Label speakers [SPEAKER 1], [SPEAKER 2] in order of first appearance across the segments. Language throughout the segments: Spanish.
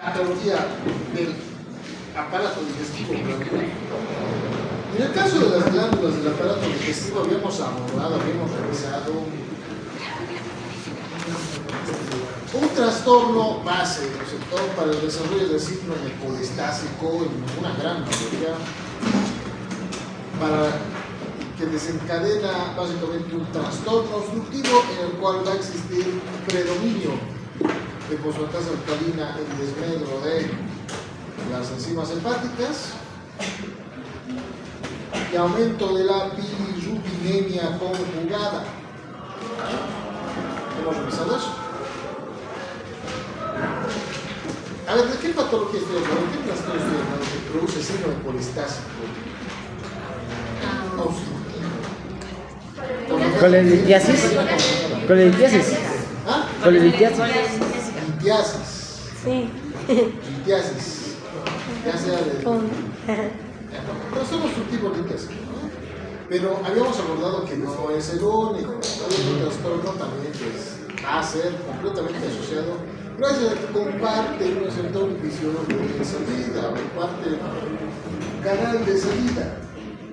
[SPEAKER 1] patología del aparato digestivo. En el caso de las glándulas del aparato digestivo habíamos abordado, habíamos revisado un trastorno base, ¿no es cierto?, para el desarrollo del síndrome colistásico en una gran mayoría, que desencadena básicamente un trastorno obstructivo en el cual va a existir predominio de fosfatasa alcalina en desmedro de las enzimas hepáticas y aumento de la bilirrubinemia conjugada. ¿Hemos revisado eso? A ver, ¿de qué patología estoy hablando? ¿De qué trastorno estoy hablando que produce síndrome colistásico?
[SPEAKER 2] ¿Colelitiasis? ¿Colelitiasis?
[SPEAKER 1] ¿Ah?
[SPEAKER 2] ¿Colelitiasis?
[SPEAKER 1] Litiasis.
[SPEAKER 3] Sí.
[SPEAKER 1] Litiasis. Ya sea de... Trastorno obstructivo litiásico, ¿no? Pero habíamos abordado que no es el único. Hay un trastorno también que va a ser completamente asociado, gracias a que comparte, ¿no es cierto?, un fisiología de salida, comparte canal de salida,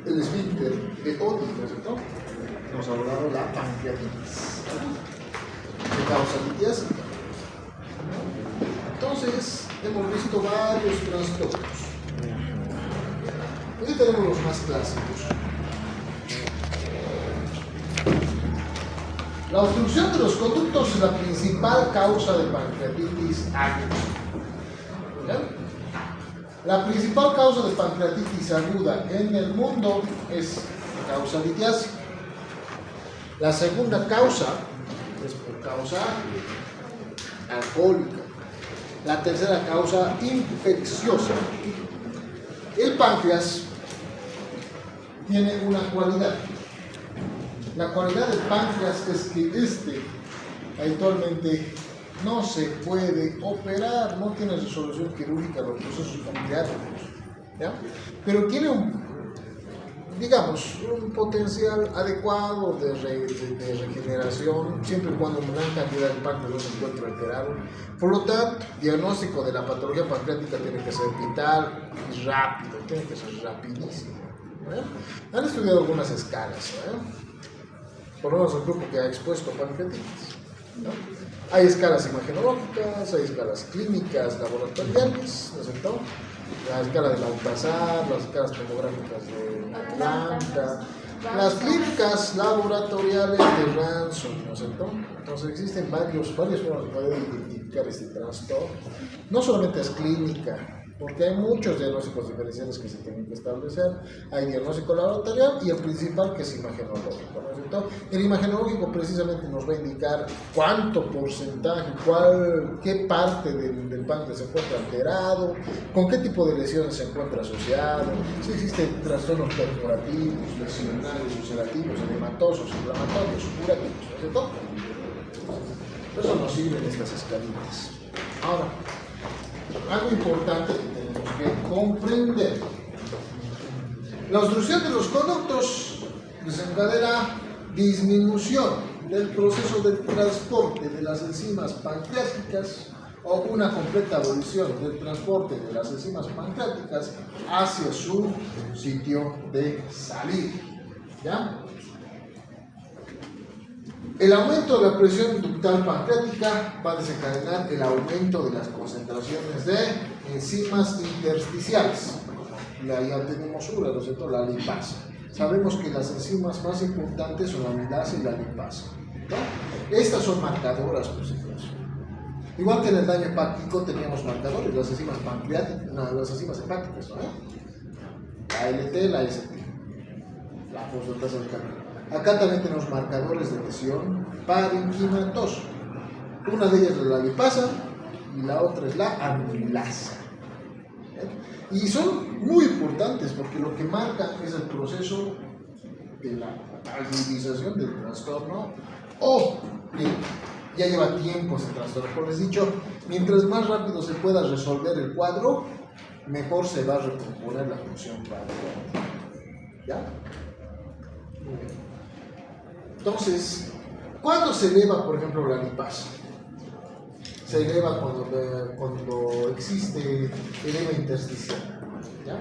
[SPEAKER 1] el esfínter de Oddi, ¿no es cierto? Hemos abordado la pancreatitis, que causa litiásica. Entonces, hemos visto varios trastornos. Hoy tenemos los más clásicos. La obstrucción de los conductos es la principal causa de pancreatitis aguda. La principal causa de pancreatitis aguda en el mundo es causa litiásica. La segunda causa es por causa alcohólica. La tercera causa infecciosa. El páncreas tiene una cualidad. La cualidad del páncreas es que actualmente no se puede operar, no tiene resolución quirúrgica de los procesos pancreáticos, ¿ya? Pero tiene un potencial adecuado de regeneración, siempre y cuando una gran cantidad de páncreas no se encuentre alterado. Por lo tanto, diagnóstico de la patología pancreática tiene que ser vital y rápido, tiene que ser rapidísimo, ¿no? Han estudiado algunas escalas, ¿no? Por lo menos el grupo que ha expuesto pancreatitis, ¿no? Hay escalas imagenológicas, hay escalas clínicas, laboratoriales, ¿no es cierto? La escala de Baltasar, las escalas tomográficas de Atlanta, las clínicas laboratoriales de Ransom, ¿no es cierto? Entonces existen varias formas de poder identificar este trastorno. No solamente es clínica, porque hay muchos diagnósticos diferenciales que se tienen que establecer. Hay diagnóstico laboratorial y el principal, que es imagenológico, ¿no es cierto? El imagenológico precisamente nos va a indicar cuánto porcentaje, qué parte del páncreas se encuentra alterado, con qué tipo de lesiones se encuentra asociado, si existen trastornos perforativos, lesionales, ulcerativos, edematosos, inflamatorios, curativos, ¿no es cierto? Por eso nos sirven estas escalitas. Ahora, algo importante que tenemos que comprender: la obstrucción de los conductos desencadena disminución del proceso de transporte de las enzimas pancreáticas o una completa abolición del transporte de las enzimas pancreáticas hacia su sitio de salida, ¿ya? El aumento de la presión ductal pancreática va a desencadenar el aumento de las concentraciones de enzimas intersticiales. Ya tenemos una, ¿no es cierto?, la lipasa. Sabemos que las enzimas más importantes son la amilasa y la lipasa, ¿no? Estas son marcadoras, por si acaso. Igual que en el daño hepático teníamos marcadores, las enzimas pancreáticas, las enzimas hepáticas, ¿no? La LT, la ST, la fosfatasa alcalina. Acá también tenemos marcadores de lesión parenquimatosa. Una de ellas es la lipasa y la otra es la amilasa. Y son muy importantes porque lo que marca es el proceso de la agudización del trastorno o ya lleva tiempo ese trastorno. Como les he dicho, mientras más rápido se pueda resolver el cuadro, mejor se va a recomponer la función pancreática. ¿Ya? Muy bien. Entonces, ¿cuándo se eleva, por ejemplo, la lipasa? se eleva cuando existe edema intersticial. ¿Ya?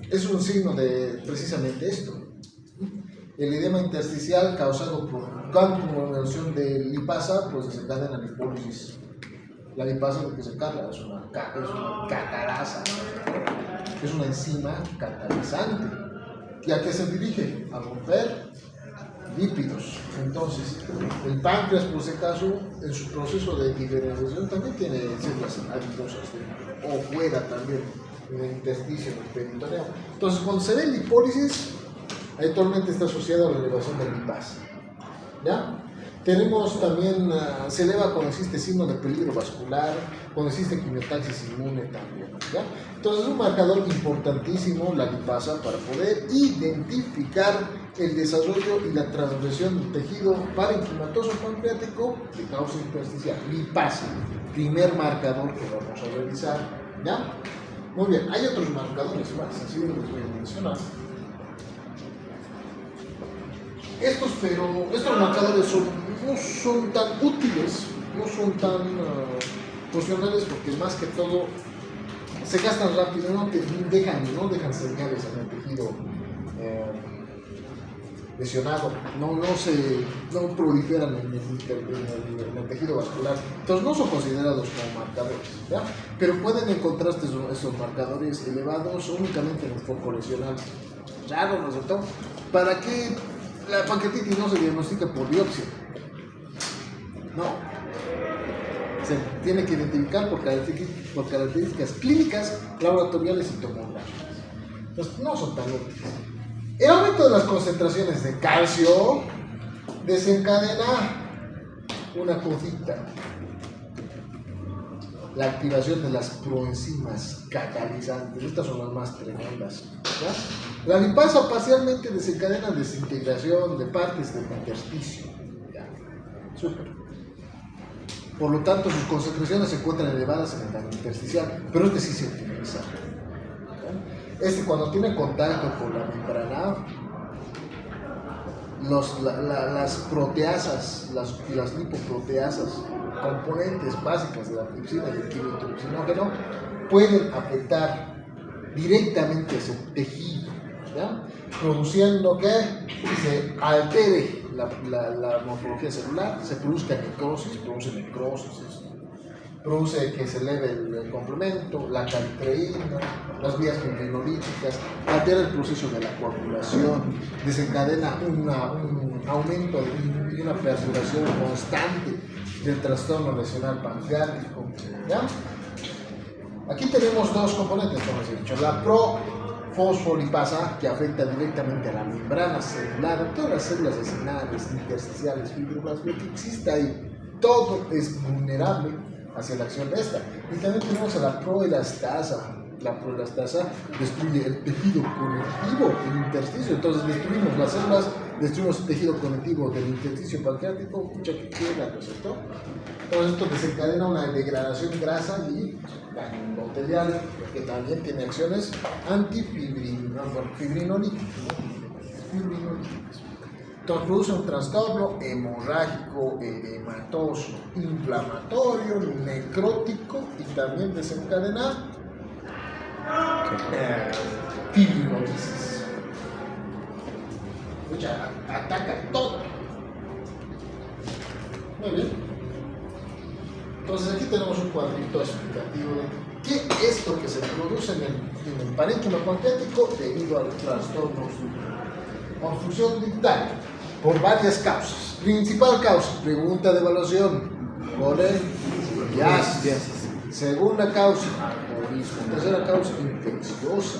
[SPEAKER 1] Es un signo de precisamente esto. El edema intersticial causado por conglomeración de lipasa, pues desencadena lipólisis. La lipasa lo que se carga es una catarasa, es una enzima catalizante. ¿Y a qué se dirige? A romper lípidos. Entonces, el páncreas, por ese caso, en su proceso de diferenciación también tiene células adiposas, o fuera también, en el intersticio, en el peritoneo. Entonces, cuando se ve lipólisis, habitualmente está asociado a la elevación de lipasa. ¿Ya? Tenemos también, se eleva cuando existe signo de peligro vascular, cuando existe quimiotaxis inmune también. ¿Ya? Entonces es un marcador importantísimo la lipasa para poder identificar el desarrollo y la transgresión del tejido parenquimatoso pancreático de causa intersticial. Lipasa, primer marcador que vamos a realizar. ¿Ya? Muy bien, hay otros marcadores más, así que los voy a mencionar. Estos marcadores no son tan útiles, no son tan funcionales porque más que todo se gastan rápido, no dejan señales en el tejido lesionado, no proliferan en el tejido vascular, entonces no son considerados como marcadores, ¿ya? Pero pueden encontrarse estos marcadores elevados únicamente en el foco lesional. Raro, ¿no es cierto? ¿Para qué la pancreatitis no se diagnostica por biopsia? No. Se tiene que identificar por características clínicas, laboratoriales y tomográficas. Entonces, no son tan útiles. El aumento de las concentraciones de calcio desencadena una cosita: la activación de las proenzimas catalizantes. Estas son las más tremendas, ¿ya? La lipasa parcialmente desencadena desintegración de partes del intersticio. ¿Ya? Súper. Por lo tanto, sus concentraciones se encuentran elevadas en el daño intersticial, pero sí se utiliza. Cuando tiene contacto con la membrana, las proteasas, las lipoproteasas, componentes básicas de la tripsina y el quimiotripsinógeno, pueden afectar directamente ese tejido, ¿ya? Produciendo que se altere la morfología celular, se produce necrosis, produce que se eleve el complemento, la caltreína, las vías fibrinolíticas, altera el proceso de la coagulación, desencadena un aumento y una perduración constante del trastorno lesional pancreático. ¿Ya? Aquí tenemos dos componentes, como les he dicho: la profosfolipasa, que afecta directamente a la membrana celular, todas las células vecinales, intersticiales, fibroblastos, lo que exista ahí, todo es vulnerable hacia la acción de esta. Y también tenemos a la proelastasa. La proelastasa destruye el tejido conectivo, el intersticio. Entonces destruimos las células, destruimos el tejido conectivo del intersticio pancreático, que queda, ¿no es cierto? Entonces esto desencadena una degradación grasa y daño endotelial, que también tiene acciones antifibrinolíticas. Entonces produce un trastorno hemorrágico, edematoso, inflamatorio, necrótico y también desencadena fibrinolisis. Ataca todo. Muy bien. Entonces aquí tenemos un cuadrito explicativo de qué es lo que se produce en el parénquima pancreático debido al trastorno obstrucción ductal por varias causas. Principal causa, pregunta de evaluación: colelitiasis. Segunda causa, alcoholismo. Tercera causa, infecciosa.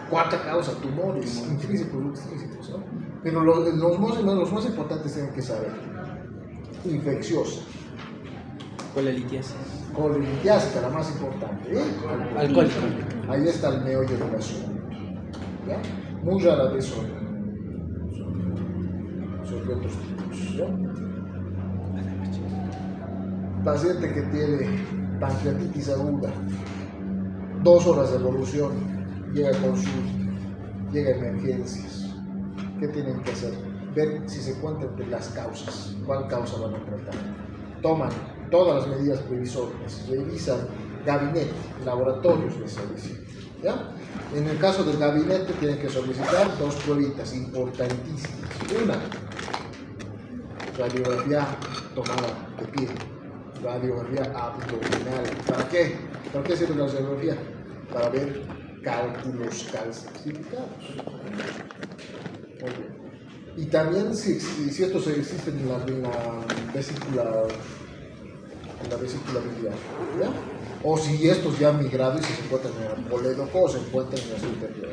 [SPEAKER 1] Cuarta causa, tumores intrínsecos y extrínsecos, ¿no? Pero los más importantes tienen que saber: infecciosa,
[SPEAKER 2] colelitiasis,
[SPEAKER 1] la más importante,
[SPEAKER 2] alcohólico.
[SPEAKER 1] Ahí está el meollo del asunto, ¿ya? Muy rara vez son de otros tipos, ¿ya? Paciente que tiene pancreatitis aguda, 2 horas de evolución, llega a consulta, llega a emergencias. ¿Qué tienen que hacer? Ver si se encuentran entre las causas, cuál causa van a tratar. toman todas las medidas previsorias, revisan gabinete, laboratorios, les dice, ¿ya? En el caso del gabinete tienen que solicitar 2 pruebitas importantísimas. Una, radiografía tomada de piel, radiografía abdominal. ¿Para qué? ¿Para qué sirve la radiografía? Para ver cálculos calcificados. Muy bien. Y también si estos existen en la vesícula biliar, ¿ya? O si estos ya han migrado y si se encuentran en el colédoco o se encuentran en el interior.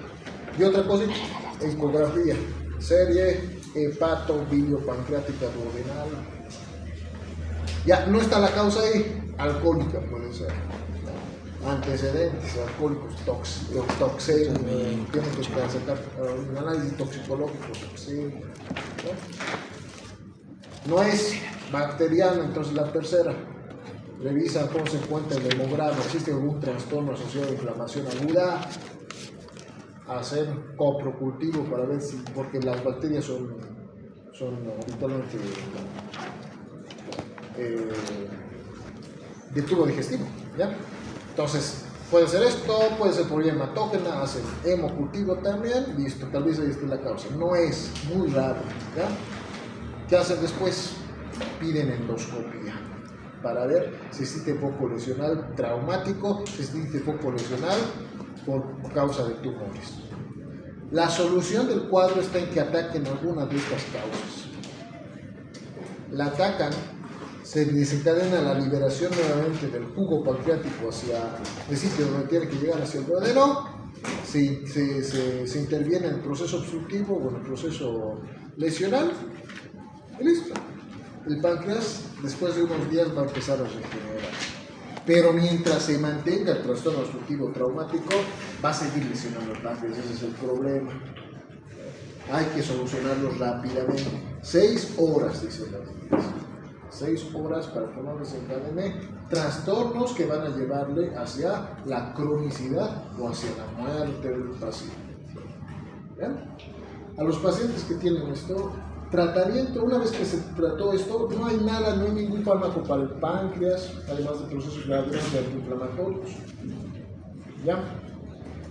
[SPEAKER 1] Y otra cosa, ecografía, serie, hepato, pancreática, duodenal. Ya no está la causa ahí, alcohólica puede ser. Antecedentes alcohólicos, toxemia, tienen que sacar un análisis toxicológico, toxemia, ¿no? No es bacteriana, entonces la tercera, revisa cómo se encuentra el hemograma, existe algún trastorno asociado a inflamación aguda, hacer coprocultivo para ver si, porque las bacterias son habitualmente de tubo digestivo, ¿ya? Entonces, puede ser esto, puede ser por hematógena, hacen hemocultivo también, listo, tal vez ahí esté la causa. No es muy raro, ¿ya? ¿Qué hacen después? Piden endoscopia para ver si existe foco lesional traumático, si existe foco lesional por causa de tumores. La solución del cuadro está en que ataquen alguna de estas causas. La atacan, se desencadena la liberación nuevamente del jugo pancreático hacia el sitio donde tiene que llegar, hacia el duodeno, se interviene en el proceso obstructivo o en el proceso lesional y listo. El páncreas después de unos días va a empezar a regenerar, pero mientras se mantenga el trastorno obstructivo traumático va a seguir lesionando el páncreas. Ese es el problema. Hay que solucionarlo rápidamente. 6 horas, dice la ciencia. 6 horas para que no desencadene trastornos que van a llevarle hacia la cronicidad o hacia la muerte del paciente. ¿Bien? A los pacientes que tienen esto, tratamiento, una vez que se trató esto, no hay nada, no hay ningún fármaco para el páncreas, además de procesos graduales de antiinflamatorios. ¿Ya?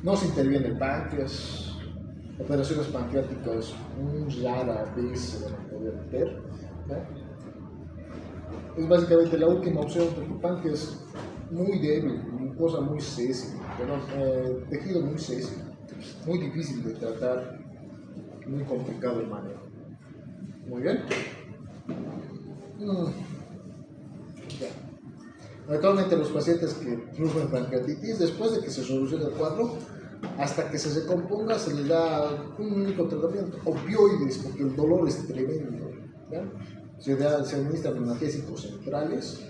[SPEAKER 1] No se interviene el páncreas, operaciones pancreáticas muy rara vez se van a poder hacer. ¿Ya? Es básicamente la última opción porque el páncreas es muy débil, mucosa muy sésil, tejido muy sésil, muy difícil de tratar, muy complicado el manejo. Muy bien. Actualmente los pacientes que sufren pancreatitis, después de que se solucione el cuadro, hasta que se recomponga, se les da un único tratamiento, opioides, porque el dolor es tremendo. ¿Ya? Se administran analgésicos centrales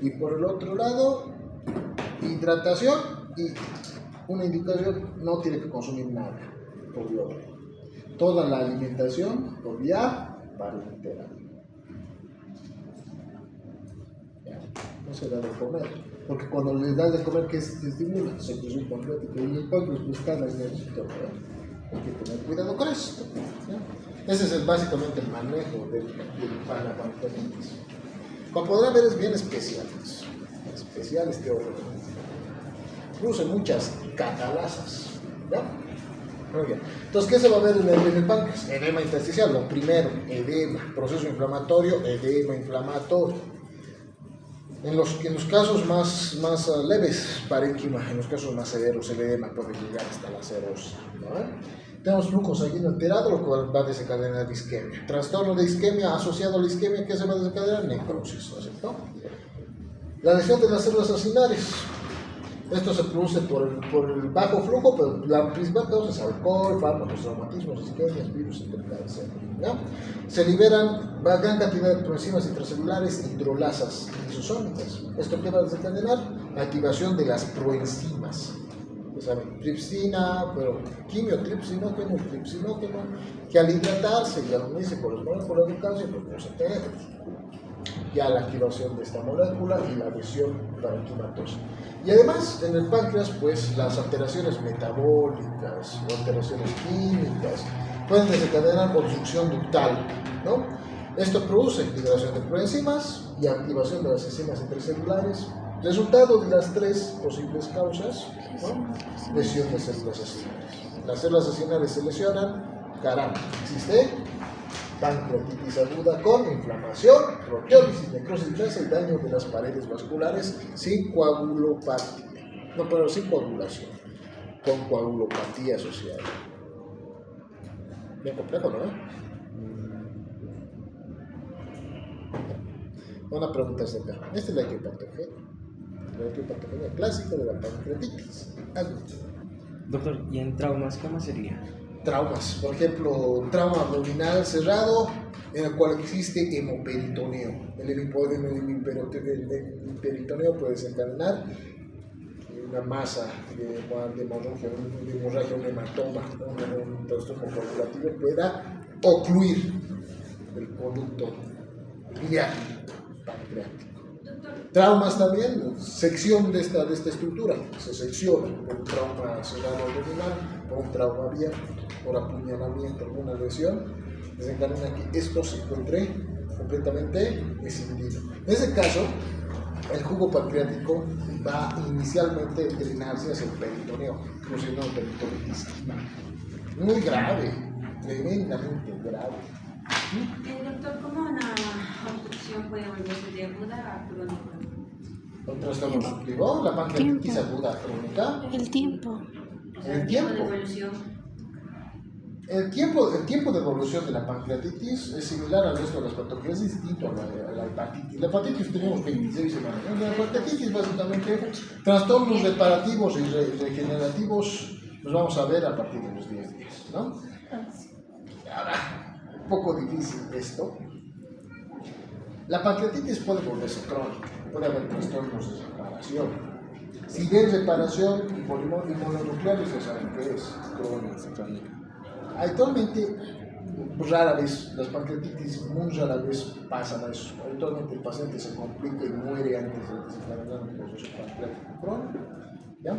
[SPEAKER 1] y por el otro lado, hidratación y una indicación, no tiene que consumir nada por vía oral. Toda la alimentación por vía parenteral. No se da de comer, porque cuando les das de comer, ¿qué se estimula? Secreción pancreática y el páncreas pues está necesito, hay que tener cuidado con esto. ¿Ya? Ese es básicamente el manejo del pancreatitis. Como podrán ver, es bien especial este órgano. Produce muchas catalasas. ¿Ya? Muy bien. Entonces, ¿qué se va a ver en el páncreas? Edema intersticial, lo primero, edema, proceso inflamatorio, edema inflamatorio. En los casos más leves, parénquima, en los casos más severos, el edema puede llegar hasta la cirrosis, ¿no? Tenemos flujo sanguíneo alterado, lo cual va a desencadenar isquemia. Trastorno de isquemia asociado a la isquemia, ¿qué se va a desencadenar? Necrosis, ¿no es cierto? La lesión de las células acinares. Esto se produce por el bajo flujo, pero la principal causa es alcohol, fármacos, traumatismos, isquemias, virus, etc. ¿No? Se liberan gran cantidad de proenzimas intracelulares hidrolasas lisosómicas. ¿Esto qué va a desencadenar? La activación de las proenzimas. ¿Saben? Tripsina, pero quimiotripsinógeno, tripsinógeno, que al hidratarse y al unirse con las moléculas de calcio, pues produce TNF. Ya la activación de esta molécula y la lesión parenquimatosa. Y además, en el páncreas, pues las alteraciones metabólicas o alteraciones químicas pueden desencadenar obstrucción ductal, ¿no? Esto produce liberación de proenzimas y activación de las enzimas intracelulares, resultado de las tres posibles causas, ¿no? Lesión de células acinares. Las células acinares se lesionan, caramba, existe pancreatitis aguda con inflamación, proteólisis, necrosis grasa y daño de las paredes vasculares sin coagulopatía. No, pero sin coagulación, con coagulopatía asociada. Bien complejo, ¿no? Una pregunta es acá. Esta es la equipatogenia. La equipatogenia clásica de la pancreatitis aguda.
[SPEAKER 2] Doctor, ¿y en traumas cómo sería?
[SPEAKER 1] Traumas, por ejemplo, trauma abdominal cerrado en el cual existe hemoperitoneo. El hemoperitoneo puede desencadenar una masa de hemorragia, un hematoma, un trastorno coagulativo pueda ocluir el conducto biliar pancreático. Traumas también, sección de esta estructura, se secciona por un trauma cerrado abdominal, por un trauma abierto, por apuñalamiento, alguna lesión, desencadena que esto se encuentre completamente escindido. En ese caso, el jugo pancreático va inicialmente a drenarse hacia el peritoneo, produciendo peritonitis. Muy grave, tremendamente grave.
[SPEAKER 3] Doctor, ¿cómo una obstrucción puede volverse de aguda a crónica?
[SPEAKER 1] Un trastorno obstructivo, la pancreatitis aguda crónica.
[SPEAKER 4] El tiempo.
[SPEAKER 1] El
[SPEAKER 3] tiempo de
[SPEAKER 1] tiempo.
[SPEAKER 3] evolución.
[SPEAKER 1] El tiempo de evolución de la pancreatitis es similar al resto de las patologías, es distinto a la hepatitis. La hepatitis tenemos 26 semanas. La pancreatitis básicamente trastornos reparativos y regenerativos los vamos a ver a partir de los 10 días, ¿no? Ahora, un poco difícil esto. La pancreatitis puede volverse crónica, puede haber trastornos de reparación. Si ven reparación inmunonucleares, ya saben qué es crónica. Actualmente, rara vez, las pancreatitis muy rara vez pasan a eso. Actualmente el paciente se complica y muere antes de desencadenar un proceso pancreático crónico, ¿ya?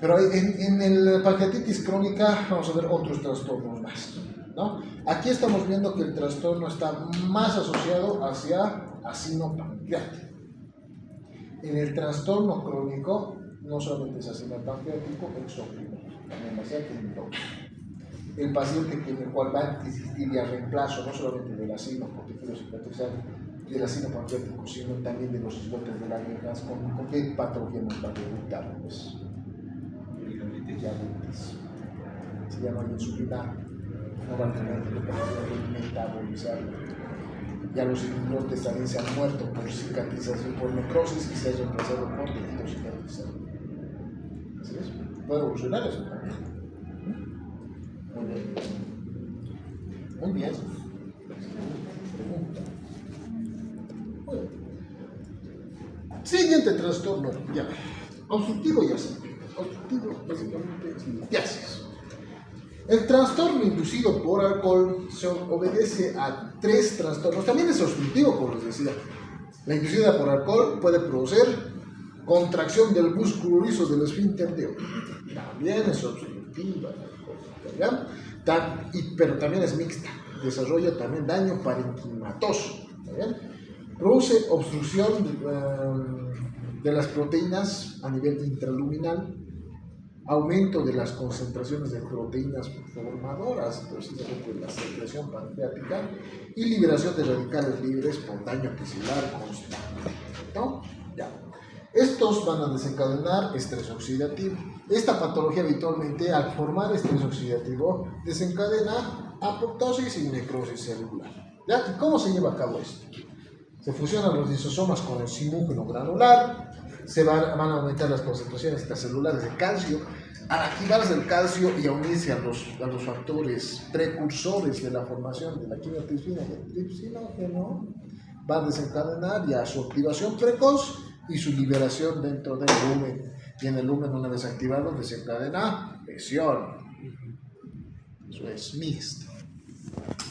[SPEAKER 1] Pero en el pancreatitis crónica vamos a ver otros trastornos más, ¿no? Aquí estamos viendo que el trastorno está más asociado hacia acino pancreático. En el trastorno crónico no solamente es acino pancreático, exócrino, también hacia el paciente en el cual va a existir ya reemplazo no solamente del acino, porque quiero simpatizar del acino pancreático, sino también de los islotes de las viejas, ¿con qué patología nos va a debutar? Pues, diabetes. Se llama insulina, no va a tener que metabolizar. Ya los islotes también se han muerto por cicatrización, por necrosis y se ha reemplazado por tejido cicatrizado. ¿Así es? Puede evolucionar eso también. Muy bien. Muy bien. Pregunta. Muy bien. Siguiente trastorno. Ya. Obstructivo ya sé. Obstructivo básicamente es litiasis. El trastorno inducido por alcohol se obedece a tres trastornos. También es obstructivo, como les decía. La inducida por alcohol puede producir contracción del músculo liso del esfínter de ojo. También es obstructiva. ¿Ya? Pero también es mixta, desarrolla también daño parenquimatoso, produce obstrucción de las proteínas a nivel intraluminal, aumento de las concentraciones de proteínas formadoras, precisamente la secreción pancreática, y liberación de radicales libres por daño tisular constante, ¿no? Ya. Estos van a desencadenar estrés oxidativo. Esta patología habitualmente, al formar estrés oxidativo, desencadena apoptosis y necrosis celular. ¿Ya? ¿Y cómo se lleva a cabo esto? Se fusionan los lisosomas con el simúgeno granular, se van a aumentar las concentraciones extracelulares de calcio. Al activarse el calcio y a unirse a los factores precursores de la formación de la quimiotripsina y el tripsinógeno, va a desencadenar ya su activación precoz y su liberación dentro del lumen. Y en el lumen, una vez activado, desencadena lesión. Eso es mixta,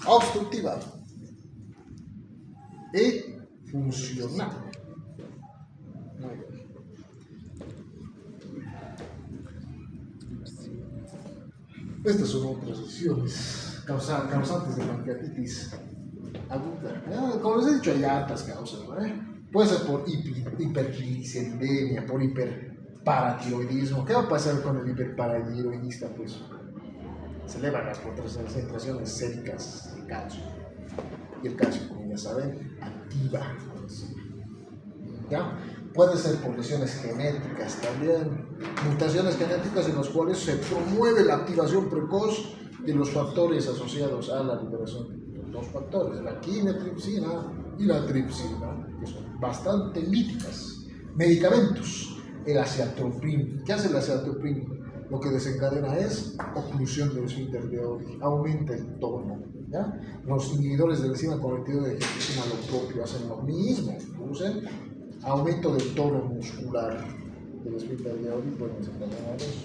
[SPEAKER 1] obstructiva y funcional. Muy bien. Estas son otras lesiones causantes de pancreatitis aguda. ¿Ya? Como les he dicho, hay hartas causas, ¿no? Puede ser por hipertrigliceridemia, por hiperparatiroidismo. ¿Qué va a pasar con el hiperparatiroidista? Pues se elevan las concentraciones séricas de calcio. Y el calcio, como ya saben, activa. ¿Ya? Puede ser por lesiones genéticas también, mutaciones genéticas en las cuales se promueve la activación precoz de los factores asociados a la liberación de dos factores, la quinatripsina y la tripsina, que son bastante líticas. Medicamentos, el aciatropin. ¿Qué hace el aciatropin? Lo que desencadena es oclusión del esfínter de Oddi, aumenta el tono. ¿Ya? Los inhibidores de la enzima convertidora de angiotensina lo propio, hacen lo mismo, producen aumento del tono muscular del esfínter de Oddi, pueden desencadenar eso.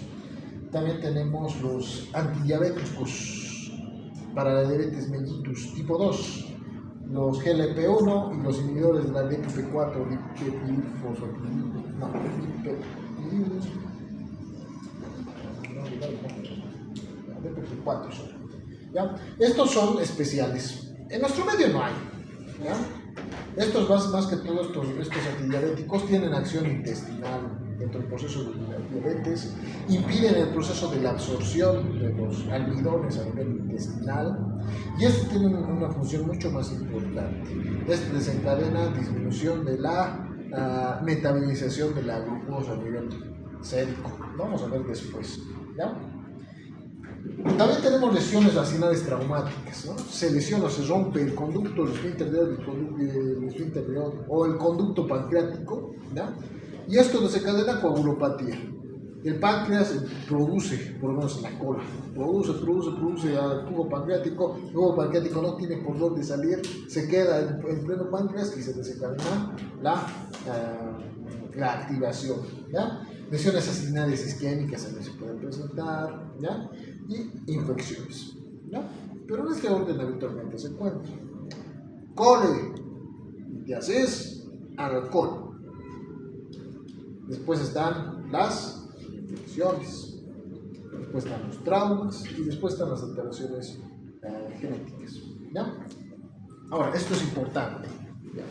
[SPEAKER 1] También tenemos los antidiabéticos para la diabetes mellitus tipo 2, los GLP-1 y los inhibidores de la DPP-4, DPP-4 son. ¿Ya? Estos son especiales. En nuestro medio no hay. ¿Ya? Estos más que todos estos antidiabéticos tienen acción intestinal dentro del proceso de la diabetes, impiden el proceso de la absorción de los almidones a nivel intestinal y este tiene una función mucho más importante. Este desencadena disminución de la metabolización de la glucosa a nivel sérico. Vamos a ver después. ¿Ya? También tenemos lesiones vaginales traumáticas, ¿no? Se lesiona, se rompe el conducto, el esfínter de Oddi, o el conducto pancreático, ¿ya? Y esto desencadena coagulopatía. El páncreas produce, por lo menos en la cola, produce al tubo pancreático. El tubo pancreático no tiene por dónde salir, se queda en pleno páncreas y se desencadena la activación, ¿ya? Lesiones acinales isquémicas también se pueden presentar, ¿ya? Y infecciones, ¿ya? Pero en este orden habitualmente se encuentra colitiasis, alcohol. Después están las infecciones, después están los traumas y después están las alteraciones genéticas, ¿ya? Ahora, esto es importante, ¿ya?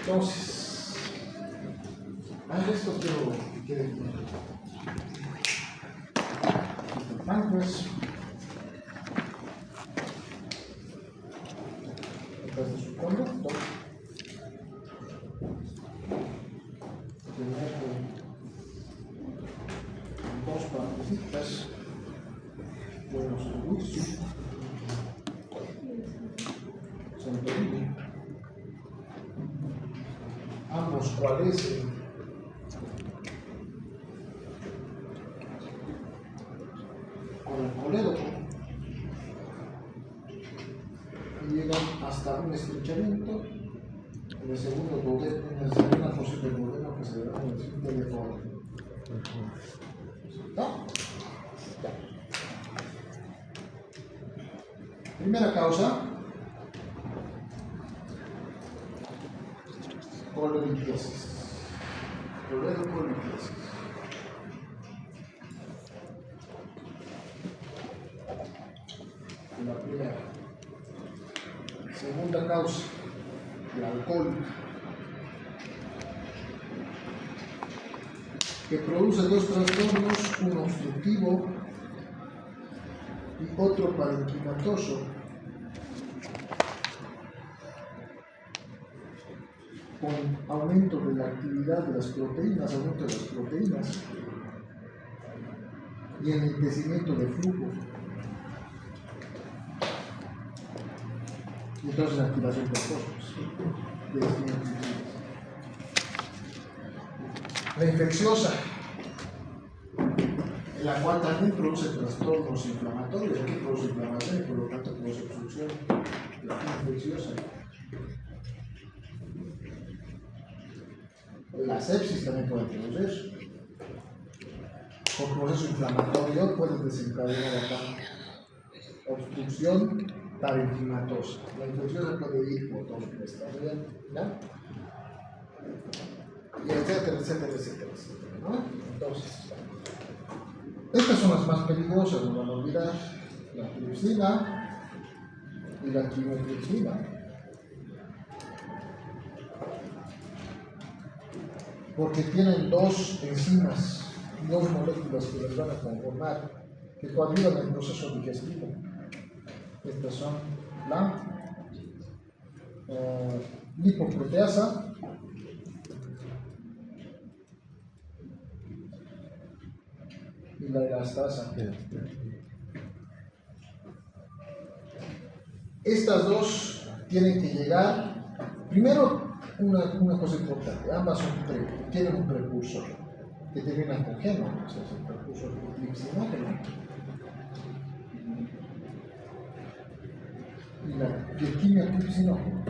[SPEAKER 1] Entonces, esto quiero que quede bien. El páncreas, detrás de su conducto, dos partecitas, buenos servicios, Santorini, ambos cuales con el colédoco y llegan hasta un estrechamiento en el segundo duodeno, en la segunda posible duodeno que se da en el esfínter de Oddi. ¿No? Ya. Primera causa, colitiasis. Colitiasis. La primera. Segunda causa, el alcohol, que produce dos trastornos, uno obstructivo y otro parenquimatoso, con aumento de la actividad de las proteínas, aumento de las proteínas y enlentecimiento de flujo. Y entonces la activación de fosfos. La infecciosa, la cual también produce trastornos inflamatorios, aquí produce inflamación y por lo tanto produce obstrucción. La infecciosa. La sepsis también puede producir. Por proceso inflamatorio puede desencadenar acá obstrucción parenquimatosa. La infecciosa puede ir por dos está bien, ¿ya? Y etcétera, ¿no? Entonces, estas son las más peligrosas, no van a olvidar, la tripsina y la quimotripsina. porque tienen dos enzimas, dos moléculas que las van a conformar, que coadyuvan en el proceso digestivo. Estas son la lipoproteasa y la elastasa. Estas dos tienen que llegar, primero, una cosa importante, ambas tienen un precursor que termina con geno, ese es el precursor tripsinógeno. Y la bioquímica tripsinógeno.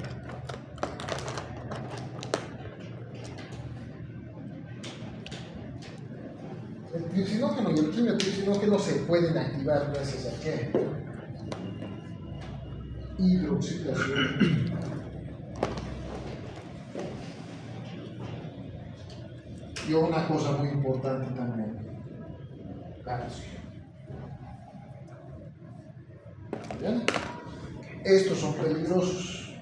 [SPEAKER 1] El tripsinógeno y el quimiotripsinógeno se pueden activar gracias a qué? Hidroxilación. Y una cosa muy importante también, calcio. ¿Bien? Estos son peligrosos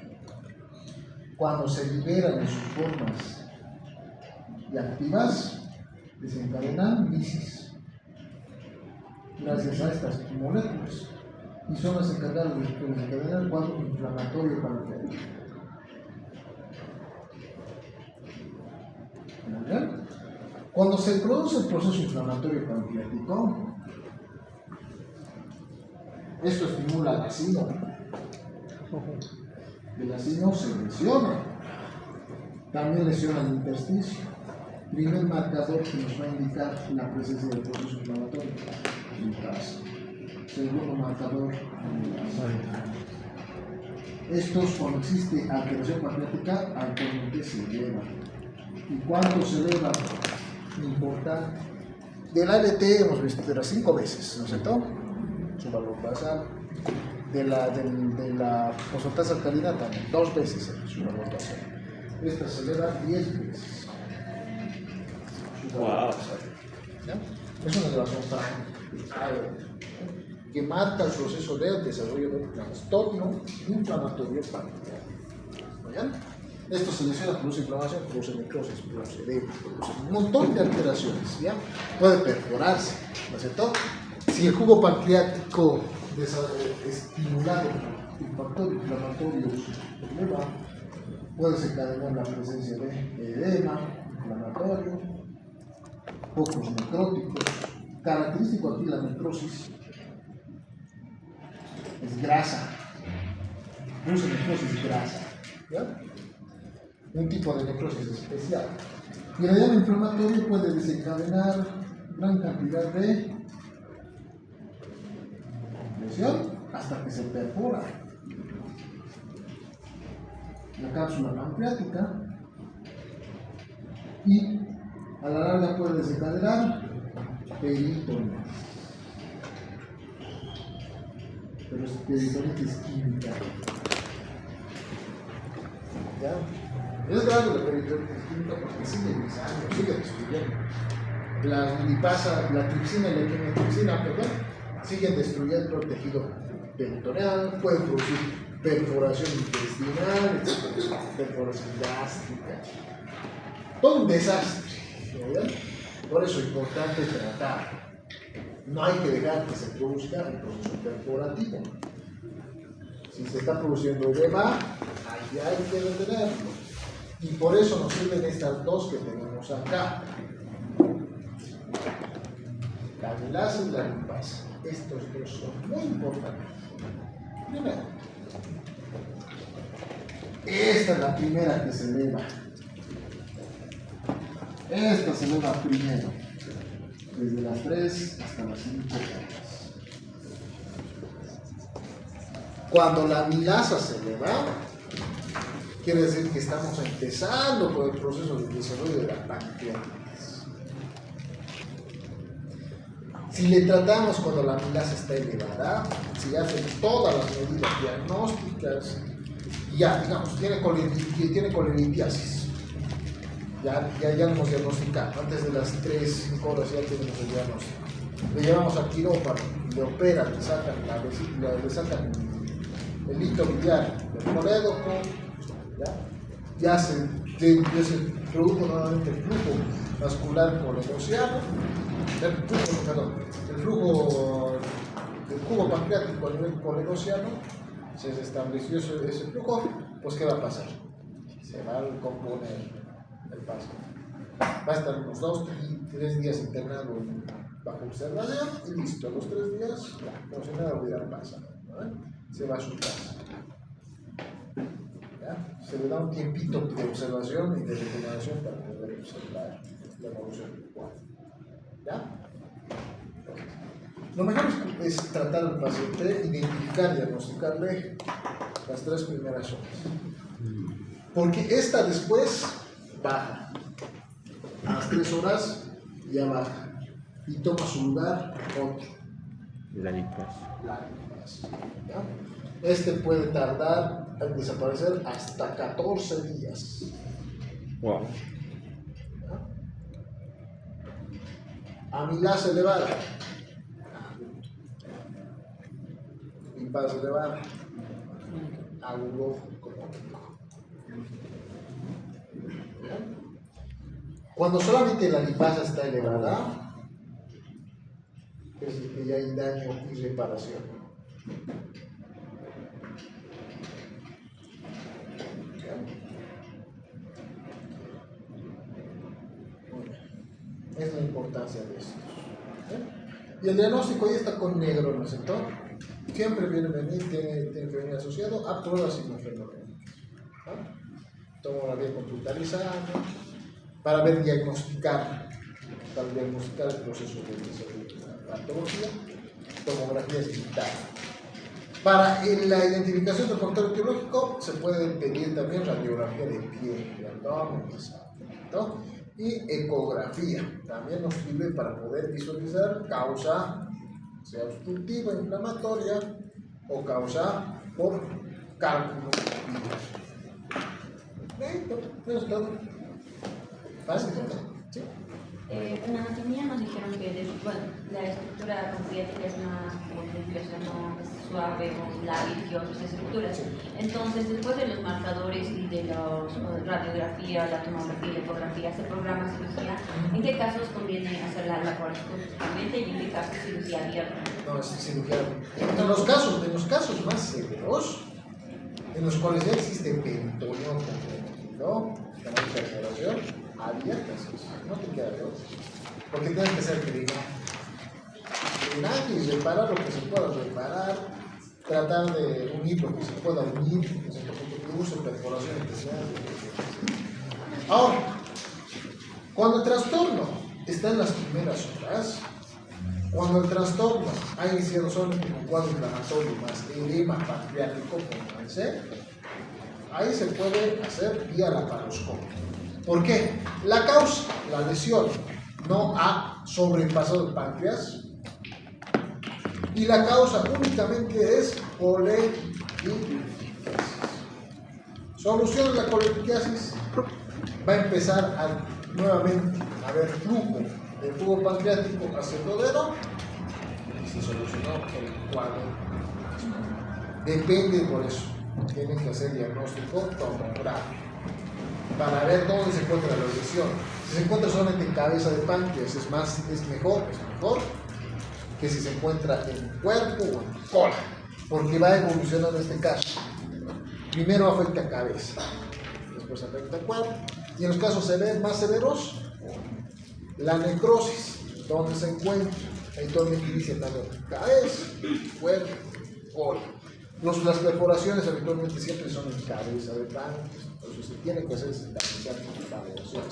[SPEAKER 1] cuando se liberan en sus formas y activas, desencadenan lisis gracias a estas moléculas y son las encargadas de desencadenar el cuadro inflamatorio pancreático. ¿Bien? Cuando se produce el proceso inflamatorio pancreático, esto estimula al ácido. El ácido se lesiona, también lesiona el intersticio. Primer marcador que nos va a indicar la presencia del proceso inflamatorio, lipasa. Segundo marcador, estos, cuando existe alteración pancreática, actualmente se eleva. ¿Y cuánto se eleva? Importante. Del ALT hemos visto de las 5 veces, ¿no es cierto? Su valor basal. De la fosfatasa alcalina también, 2 veces su valor basal. Esta se eleva 10 veces. Su valor basal. ¿Ya? Es una elevación franca que marca el proceso de desarrollo de un trastorno inflamatorio pancreático. ¿Ya? Esto se lesiona, produce inflamación, produce necrosis, produce edema, produce un montón de alteraciones, ¿ya? Puede perforarse, ¿no es cierto? Si el jugo pancreático estimulado por el factor inflamatorio se eleva, puede desencadenar la presencia de edema inflamatorio, focos necróticos. Característico aquí la necrosis es grasa, produce necrosis grasa, ¿ya? Un tipo de necrosis especial. Y el edema inflamatorio puede desencadenar gran cantidad de lesión hasta que se perfora la cápsula pancreática y a la larga puede desencadenar peritonitis. Pero es peritonitis química. ¿Ya? Es grave la peritonitis química porque sigue grisando, sigue destruyendo. La tripsina y la quimiotripsina, siguen destruyendo el tejido peritoneal, pueden producir perforación intestinal, perforación gástrica. Todo un desastre. ¿Verdad? Por eso es importante tratar. No hay que dejar que se produzca el proceso perforativo. Si se está produciendo edema, ahí hay que detenerlo. Y por eso nos sirven estas dos que tenemos acá. La amilasa y la lipasa. Estos dos son muy importantes. Primero, esta es la primera que se eleva. Esta se eleva primero, desde las 3 hasta las 5 horas. Cuando la amilasa se eleva, quiere decir que estamos empezando por el proceso de desarrollo de la pancreatitis. Si le tratamos cuando la amilasa está elevada, si hacen todas las medidas diagnósticas, ya, digamos, tiene colelitiasis. Ya lo hemos diagnosticado. Antes de las 3-5 horas ya tenemos el diagnóstico. Le llevamos al quirófano, le operan, le sacan el hito biliar del colédoco, ya se produjo nuevamente el flujo vascular colenociano, el flujo del cubo pancreático a nivel colenociano, se estableció ese flujo, pues ¿qué va a pasar? Se va a componer el paciente. Va a estar unos 2-3 días internado bajo observación y listo, a los 3 días, como si nada hubiera pasado, ¿no? Se va a su casa. ¿Ya? Se le da un tiempito de observación y de recuperación para poder observar la evolución del cuadro. ¿Ya? Lo mejor es tratar al paciente, identificar y diagnosticarle las 3 primeras horas. Porque esta después baja. A las 3 horas ya baja. Y toma su lugar otro.
[SPEAKER 2] La lipas.
[SPEAKER 1] ¿Ya? Este puede tardar en desaparecer hasta 14 días.
[SPEAKER 2] Wow.
[SPEAKER 1] ¿Ya? Amilasa elevada. Lipasa elevada. Agudo cronómico. Cuando solamente la lipasa está elevada, es que ya hay daño y reparación. Es la importancia de esto. Y el diagnóstico ya está con negro en el sector. Siempre tiene que venir asociado a pruebas imagenológicas. Tomografía computarizada para diagnosticar el proceso de la patología. Tomografía digital. Para la identificación del factor etiológico se puede pedir también radiografía de pie, de abdomen, ¿no? Y ecografía. También nos sirve para poder visualizar causa, sea obstructiva, inflamatoria o causa por cálculo. Eso es todo. Fácil, ¿no? ¿Sí?
[SPEAKER 3] En anatomía nos dijeron que la estructura pancreática es más nerviosa, más suave o lábil que otras estructuras. Entonces, después de los marcadores y de la radiografía, la tomografía y la ecografía, ¿se programa cirugía? ¿En qué casos conviene hacer la laparoscópicamente y en qué casos cirugía abierta?
[SPEAKER 1] No, es cirugía. En los casos más severos, en los cuales ya existe peritoneo comprometido, con perforación abierta, no te queda de otra. Porque tienes que hacer drenaje y reparar lo que se pueda reparar, tratar de unir lo que se pueda unir, que se use perforación especial. Ahora, cuando el trastorno está en las primeras horas, cuando el trastorno ha iniciado solamente con cuadro inflamatorio más edema pancreático con cáncer, ahí se puede hacer vía laparoscopia. ¿Por qué? La causa, la lesión, no ha sobrepasado el páncreas y la causa únicamente es colelitiasis. Solución de la colelitiasis, va a empezar nuevamente a haber flujo del tubo pancreático hacia el duodeno y se solucionó el cuadro. Depende por eso. Tienen que hacer diagnóstico tomográfico para ver dónde se encuentra la lesión. Si se encuentra solamente en cabeza de páncreas, es mejor que si se encuentra en cuerpo o en cola, porque va a evolucionar en este caso. Primero afecta a cabeza, después afecta a cuerpo, y en los casos más severos, la necrosis, donde se encuentra, habitualmente inicia tanto cabeza, cuerpo, cola. Las perforaciones habitualmente siempre son en cabeza de páncreas, entonces se tiene que hacer estabilizar con la evaluación,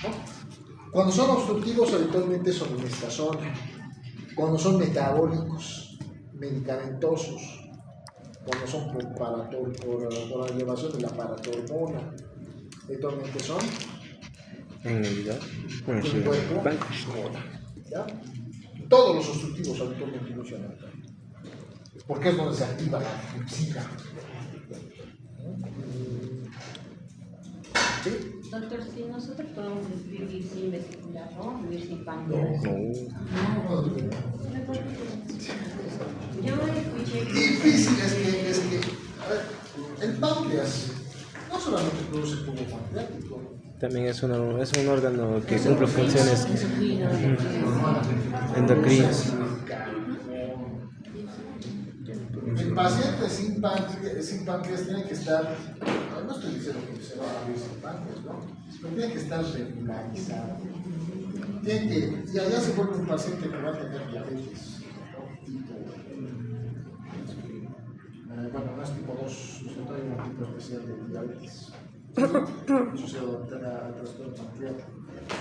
[SPEAKER 1] ¿no? Cuando son obstructivos habitualmente son en esta zona, cuando son metabólicos, medicamentosos, cuando son por la elevación de la paratormona, habitualmente son
[SPEAKER 2] en realidad, bueno,
[SPEAKER 1] el
[SPEAKER 2] sí,
[SPEAKER 1] cuerpo, ¿ya? Todos los obstructivos habitualmente ilusionan, porque es donde se activa la tripsina. ¿Sí?
[SPEAKER 3] Doctor, si nosotros podemos vivir sin vesicular, ¿no? Vivir sin páncreas.
[SPEAKER 2] no.
[SPEAKER 3] Yo escuché que...
[SPEAKER 1] Difícil es que, a ver, el páncreas no solamente produce tubo pancreático,
[SPEAKER 2] También es un órgano que cumple funciones endocrinas.
[SPEAKER 1] El paciente sin páncreas tiene que estar, no estoy diciendo que se va a abrir sin páncreas, ¿no? Pero tiene que estar regularizado. Tiene que, ya se vuelve un paciente que va a tener diabetes, ¿no? Tipo, bueno, no es tipo 2, no hay un tipo especial de diabetes asociado al trastorno pancreático.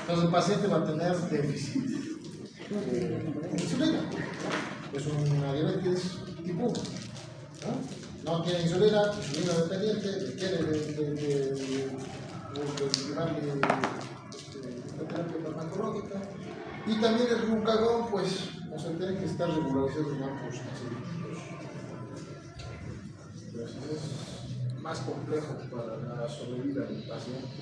[SPEAKER 1] Entonces el paciente va a tener déficit de insulina. Es una diabetes tipo 1. ¿No? No tiene insulina dependiente, requiere de llevarle terapia farmacológica. Y también el glucagón, pues, o sea, tiene que estar regularizado en ambos circuitos. Entonces es más complejo para la sobrevida del paciente.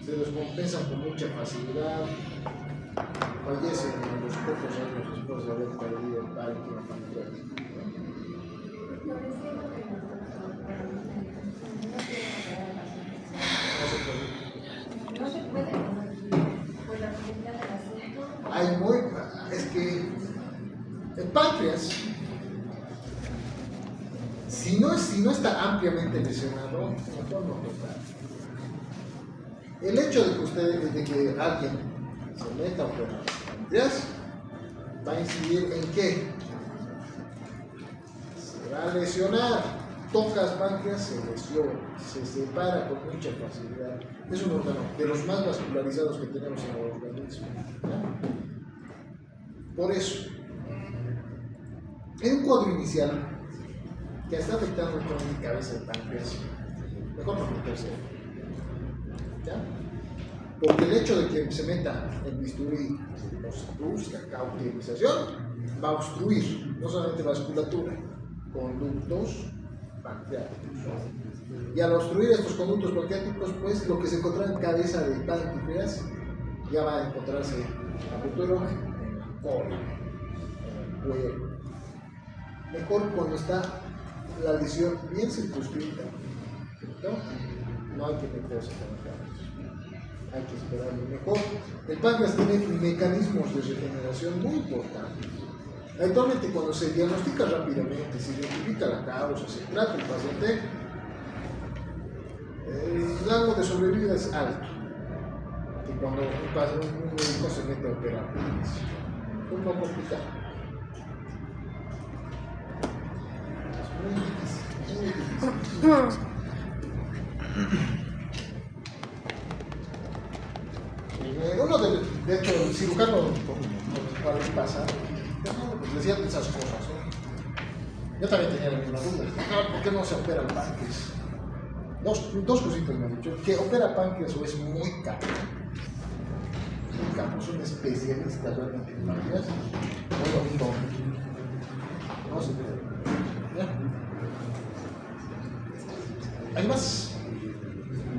[SPEAKER 1] Se descompensan con mucha facilidad, fallecen a los pocos años después de haber perdido el páncreas pancreático.
[SPEAKER 3] No se puede por la complejidad del asunto.
[SPEAKER 1] Es que el páncreas, si no está ampliamente lesionado, mejor no tocar. El hecho de que alguien se meta a operar el páncreas va a incidir en qué se va a lesionar. Tocas páncreas, se lesiona, se separa con mucha facilidad. Es un órgano de los más vascularizados que tenemos en el organismo. Por eso, en un cuadro inicial que está afectando el corazón y cabeza del páncreas, mejor no meterse. ¿Ya? Porque el hecho de que se meta el bisturí, busca cauterización, va a obstruir no solamente vasculatura, conductos pancreáticos. Y al obstruir estos conductos pancreáticos, pues lo que se encontraba en cabeza del páncreas ya va a encontrarse en el futuro en la cola, en el cuello. Mejor cuando está la lesión bien circunscrita, no hay que meterse con la cabeza, hay que esperarlo mejor. El páncreas tiene mecanismos de regeneración muy importantes. Actualmente, cuando se diagnostica rápidamente, se identifica la causa, se trata el paciente, el rango de sobrevida es alto. Y cuando un médico se mete a operar, es un poco complicado. Es muy difícil. Uno de hecho, el cirujano con el cual pasa, pues decían esas cosas, ¿no? Yo también tenía la misma duda. ¿Por qué no se opera el páncreas? Dos cositas me han dicho. Que opera páncreas o es muy caro. Muy caro, son especialistas realmente en páncreas. O un don. No se puede. ¿Ya? ¿Hay más?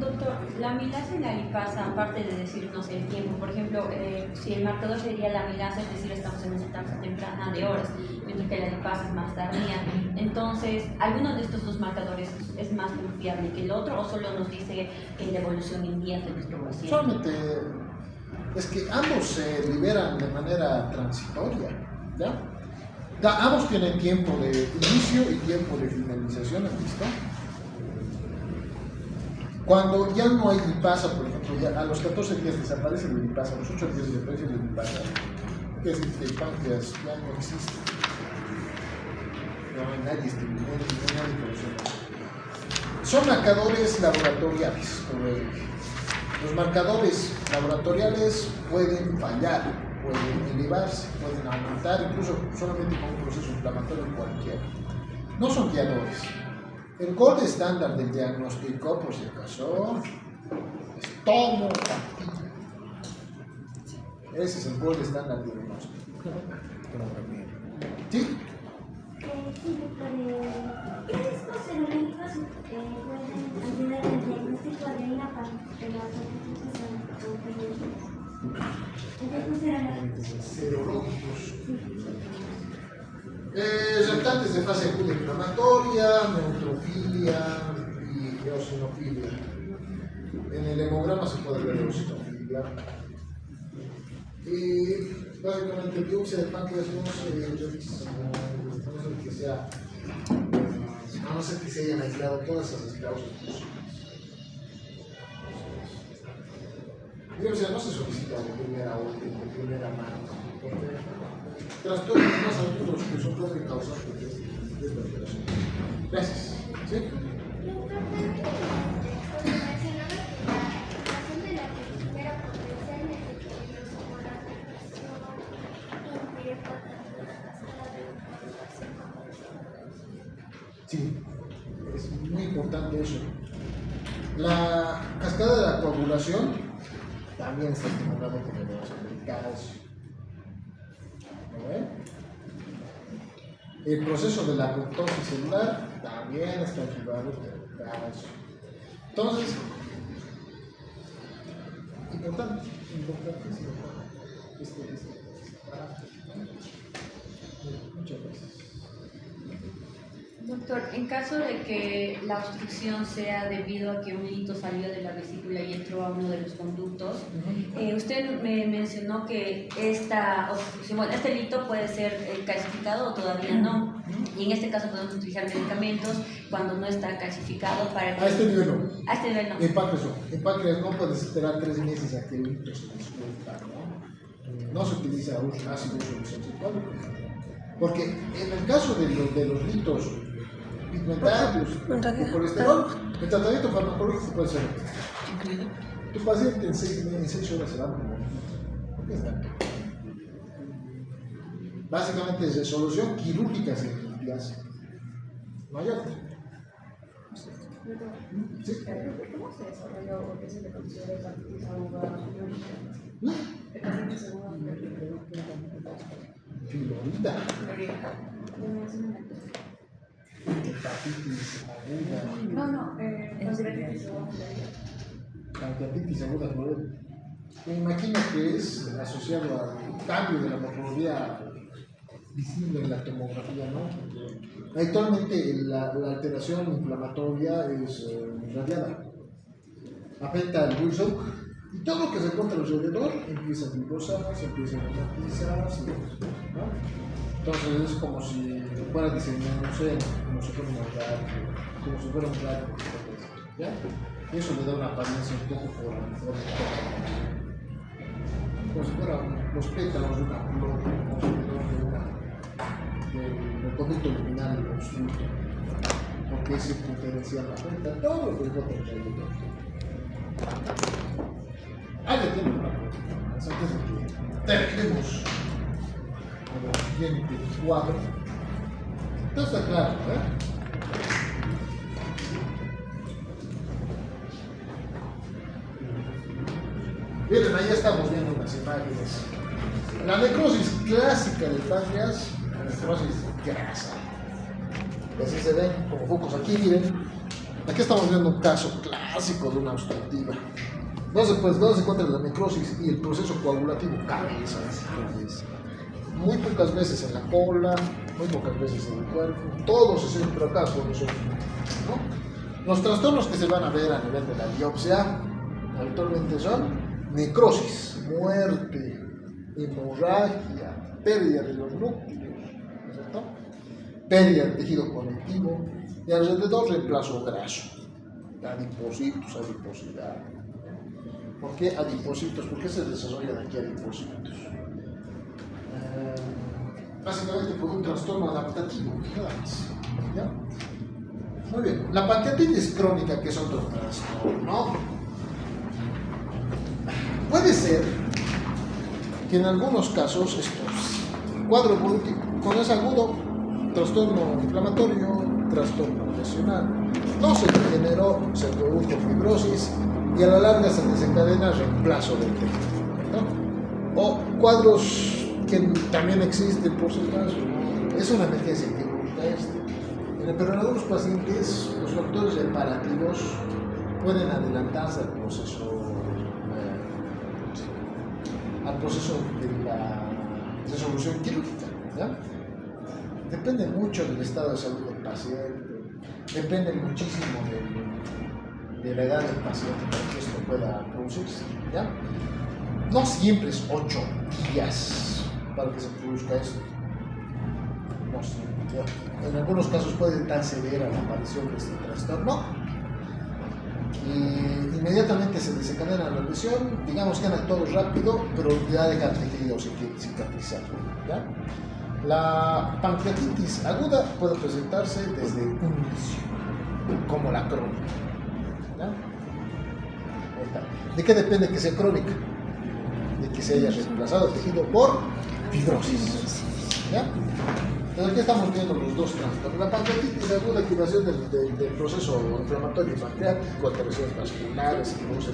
[SPEAKER 3] Doctor, la amilasa y la lipasa, aparte de decirnos el tiempo, por ejemplo, si el marcador sería la amilasa, es decir, estamos en una etapa temprana de horas, mientras que la lipasa es más tardía. Entonces, ¿alguno de estos dos marcadores es más confiable que el otro o solo nos dice la evolución en días de nuestro paciente?
[SPEAKER 1] Solamente es que ambos se liberan de manera transitoria, ¿ya? Ambos tienen tiempo de inicio y tiempo de finalización, ¿has visto? Cuando ya no hay lipasa, por ejemplo, ya a los 14 días desaparece la lipasa, a los 8 días desaparece la lipasa, es decir, que el páncreas ya no existe. No hay nadie estimulando, no hay nadie conociendo. Son marcadores laboratoriales, como dije. Los marcadores laboratoriales pueden fallar, pueden elevarse, pueden aumentar, incluso solamente con un proceso inflamatorio cualquiera. No son guiadores. El gold estándar del diagnóstico, por si acaso, es tomografía. Ese es el gold estándar del diagnóstico. ¿Sí?
[SPEAKER 4] Sí, doctor. ¿Qué procedimientos pueden ayudar al diagnóstico de una
[SPEAKER 1] Serológicos. Reactantes de fase aguda inflamatoria, neutrofilia y eosinofilia. En el hemograma se puede ver eosinofilia. Y básicamente biopsia de páncreas no se revisa, a no ser que sea, a no ser que se hayan aislado todas esas causas posibles. Biopsia no se solicita de primera orden, de primera mano, porque trastornos más adultos que son pueden causar desesperación. Gracias. ¿Sí? Sí, es muy importante eso. La cascada de la coagulación también está estimulada por elevación del calcio. ¿No ven? El proceso de la apoptosis celular también está estimulado por el calcio. Entonces, importantísimo. Muchas gracias.
[SPEAKER 3] Doctor, en caso de que la obstrucción sea debido a que un lito salió de la vesícula y entró a uno de los conductos, usted me mencionó que esta obstrucción, bueno, este lito puede ser calcificado o todavía no, y en este caso podemos utilizar medicamentos cuando no está calcificado para que...
[SPEAKER 1] A este nivel no.
[SPEAKER 3] A este nivel no.
[SPEAKER 1] En páncreas no. En páncreas no puedes esperar 3 meses a que el lito se disuelva, ¿no? No se utiliza ácido de solución porque en el caso de los litos pigmentarios de colesterol, el tratamiento farmacológico puede ser tu paciente en 6 horas se va a morir. ¿Por qué está? Básicamente es resolución quirúrgica sin limpias. No hay otra. ¿Sí?
[SPEAKER 5] ¿Cómo se desarrolló o qué se le considera hepatitis aguda filorita? Hepatitis aguda
[SPEAKER 1] Filorita.
[SPEAKER 5] Hepatitis
[SPEAKER 1] Hepatitis aguda.
[SPEAKER 5] No, pancreatitis aguda filorita.
[SPEAKER 1] Pancreatitis aguda florida. Me imagino que es asociado al cambio de la morfología visible en la tomografía, ¿no? Actualmente la alteración inflamatoria es radiada. Afecta al Wilson y todo lo que se encuentra alrededor empieza a fibrosar, se empieza a hematizar, ¿no? Entonces es como si fuera diseñado, no sé, como si fuera un radio, ¿ya? Y eso le da una apariencia un poco forniforme, como si fueran los pétalos de una flor, del conducto luminal obstructo, porque ese potencial afecta todo lo que encuentra alrededor. Ahí le tengo una pregunta, antes de que terminemos con el siguiente cuadro. Entonces está claro, Miren, ahí estamos viendo unas imágenes. La necrosis clásica del páncreas, la necrosis grasa. Y así se ven como focos aquí, miren. Aquí estamos viendo un caso clásico de una obstructiva. ¿Dónde se encuentra la necrosis y el proceso coagulativo? Cabeza. Muy pocas veces en la cola, muy pocas veces en el cuerpo. Todo se centra acá por los ojos, ¿no? Los trastornos que se van a ver a nivel de la biopsia habitualmente son necrosis, muerte, hemorragia, pérdida de los núcleos, ¿cierto? Pérdida del tejido conectivo y alrededor reemplazo graso, adipocitos, adiposidad. ¿Por qué adipocitos? ¿Por qué se desarrollan aquí adipocitos? Básicamente por un trastorno adaptativo, nada más. ¿Ya? Muy bien, la pancreatitis crónica, que es otro trastorno, puede ser que en algunos casos estos cuadro con ese agudo, trastorno inflamatorio, trastorno lesional, no se degeneró, se produjo fibrosis y a la larga se desencadena reemplazo del tejido, ¿no? O cuadros que también existen por si acaso, es una emergencia quirúrgica pero en algunos pacientes los factores reparativos pueden adelantarse al proceso de la resolución quirúrgica, ¿ya? Depende mucho del estado de salud del paciente, depende muchísimo de la edad del paciente para que esto pueda producirse. ¿Ya? No siempre es 8 días para que se produzca esto. No siempre. ¿Ya? En algunos casos puede ser tan severa la aparición de este trastorno. Y inmediatamente se desencadena la lesión, digamos que anda todo rápido, pero ya deja el tejido cicatrizar. ¿Ya? La pancreatitis aguda puede presentarse desde un inicio, como la crónica. ¿Ya? Ahí está. ¿De qué depende que sea crónica? De que se haya reemplazado el tejido por fibrosis. ¿Ya? Entonces aquí estamos viendo los dos trastornos. La pancreatitis aguda, activación del proceso inflamatorio pancreático, alteraciones vasculares, que produce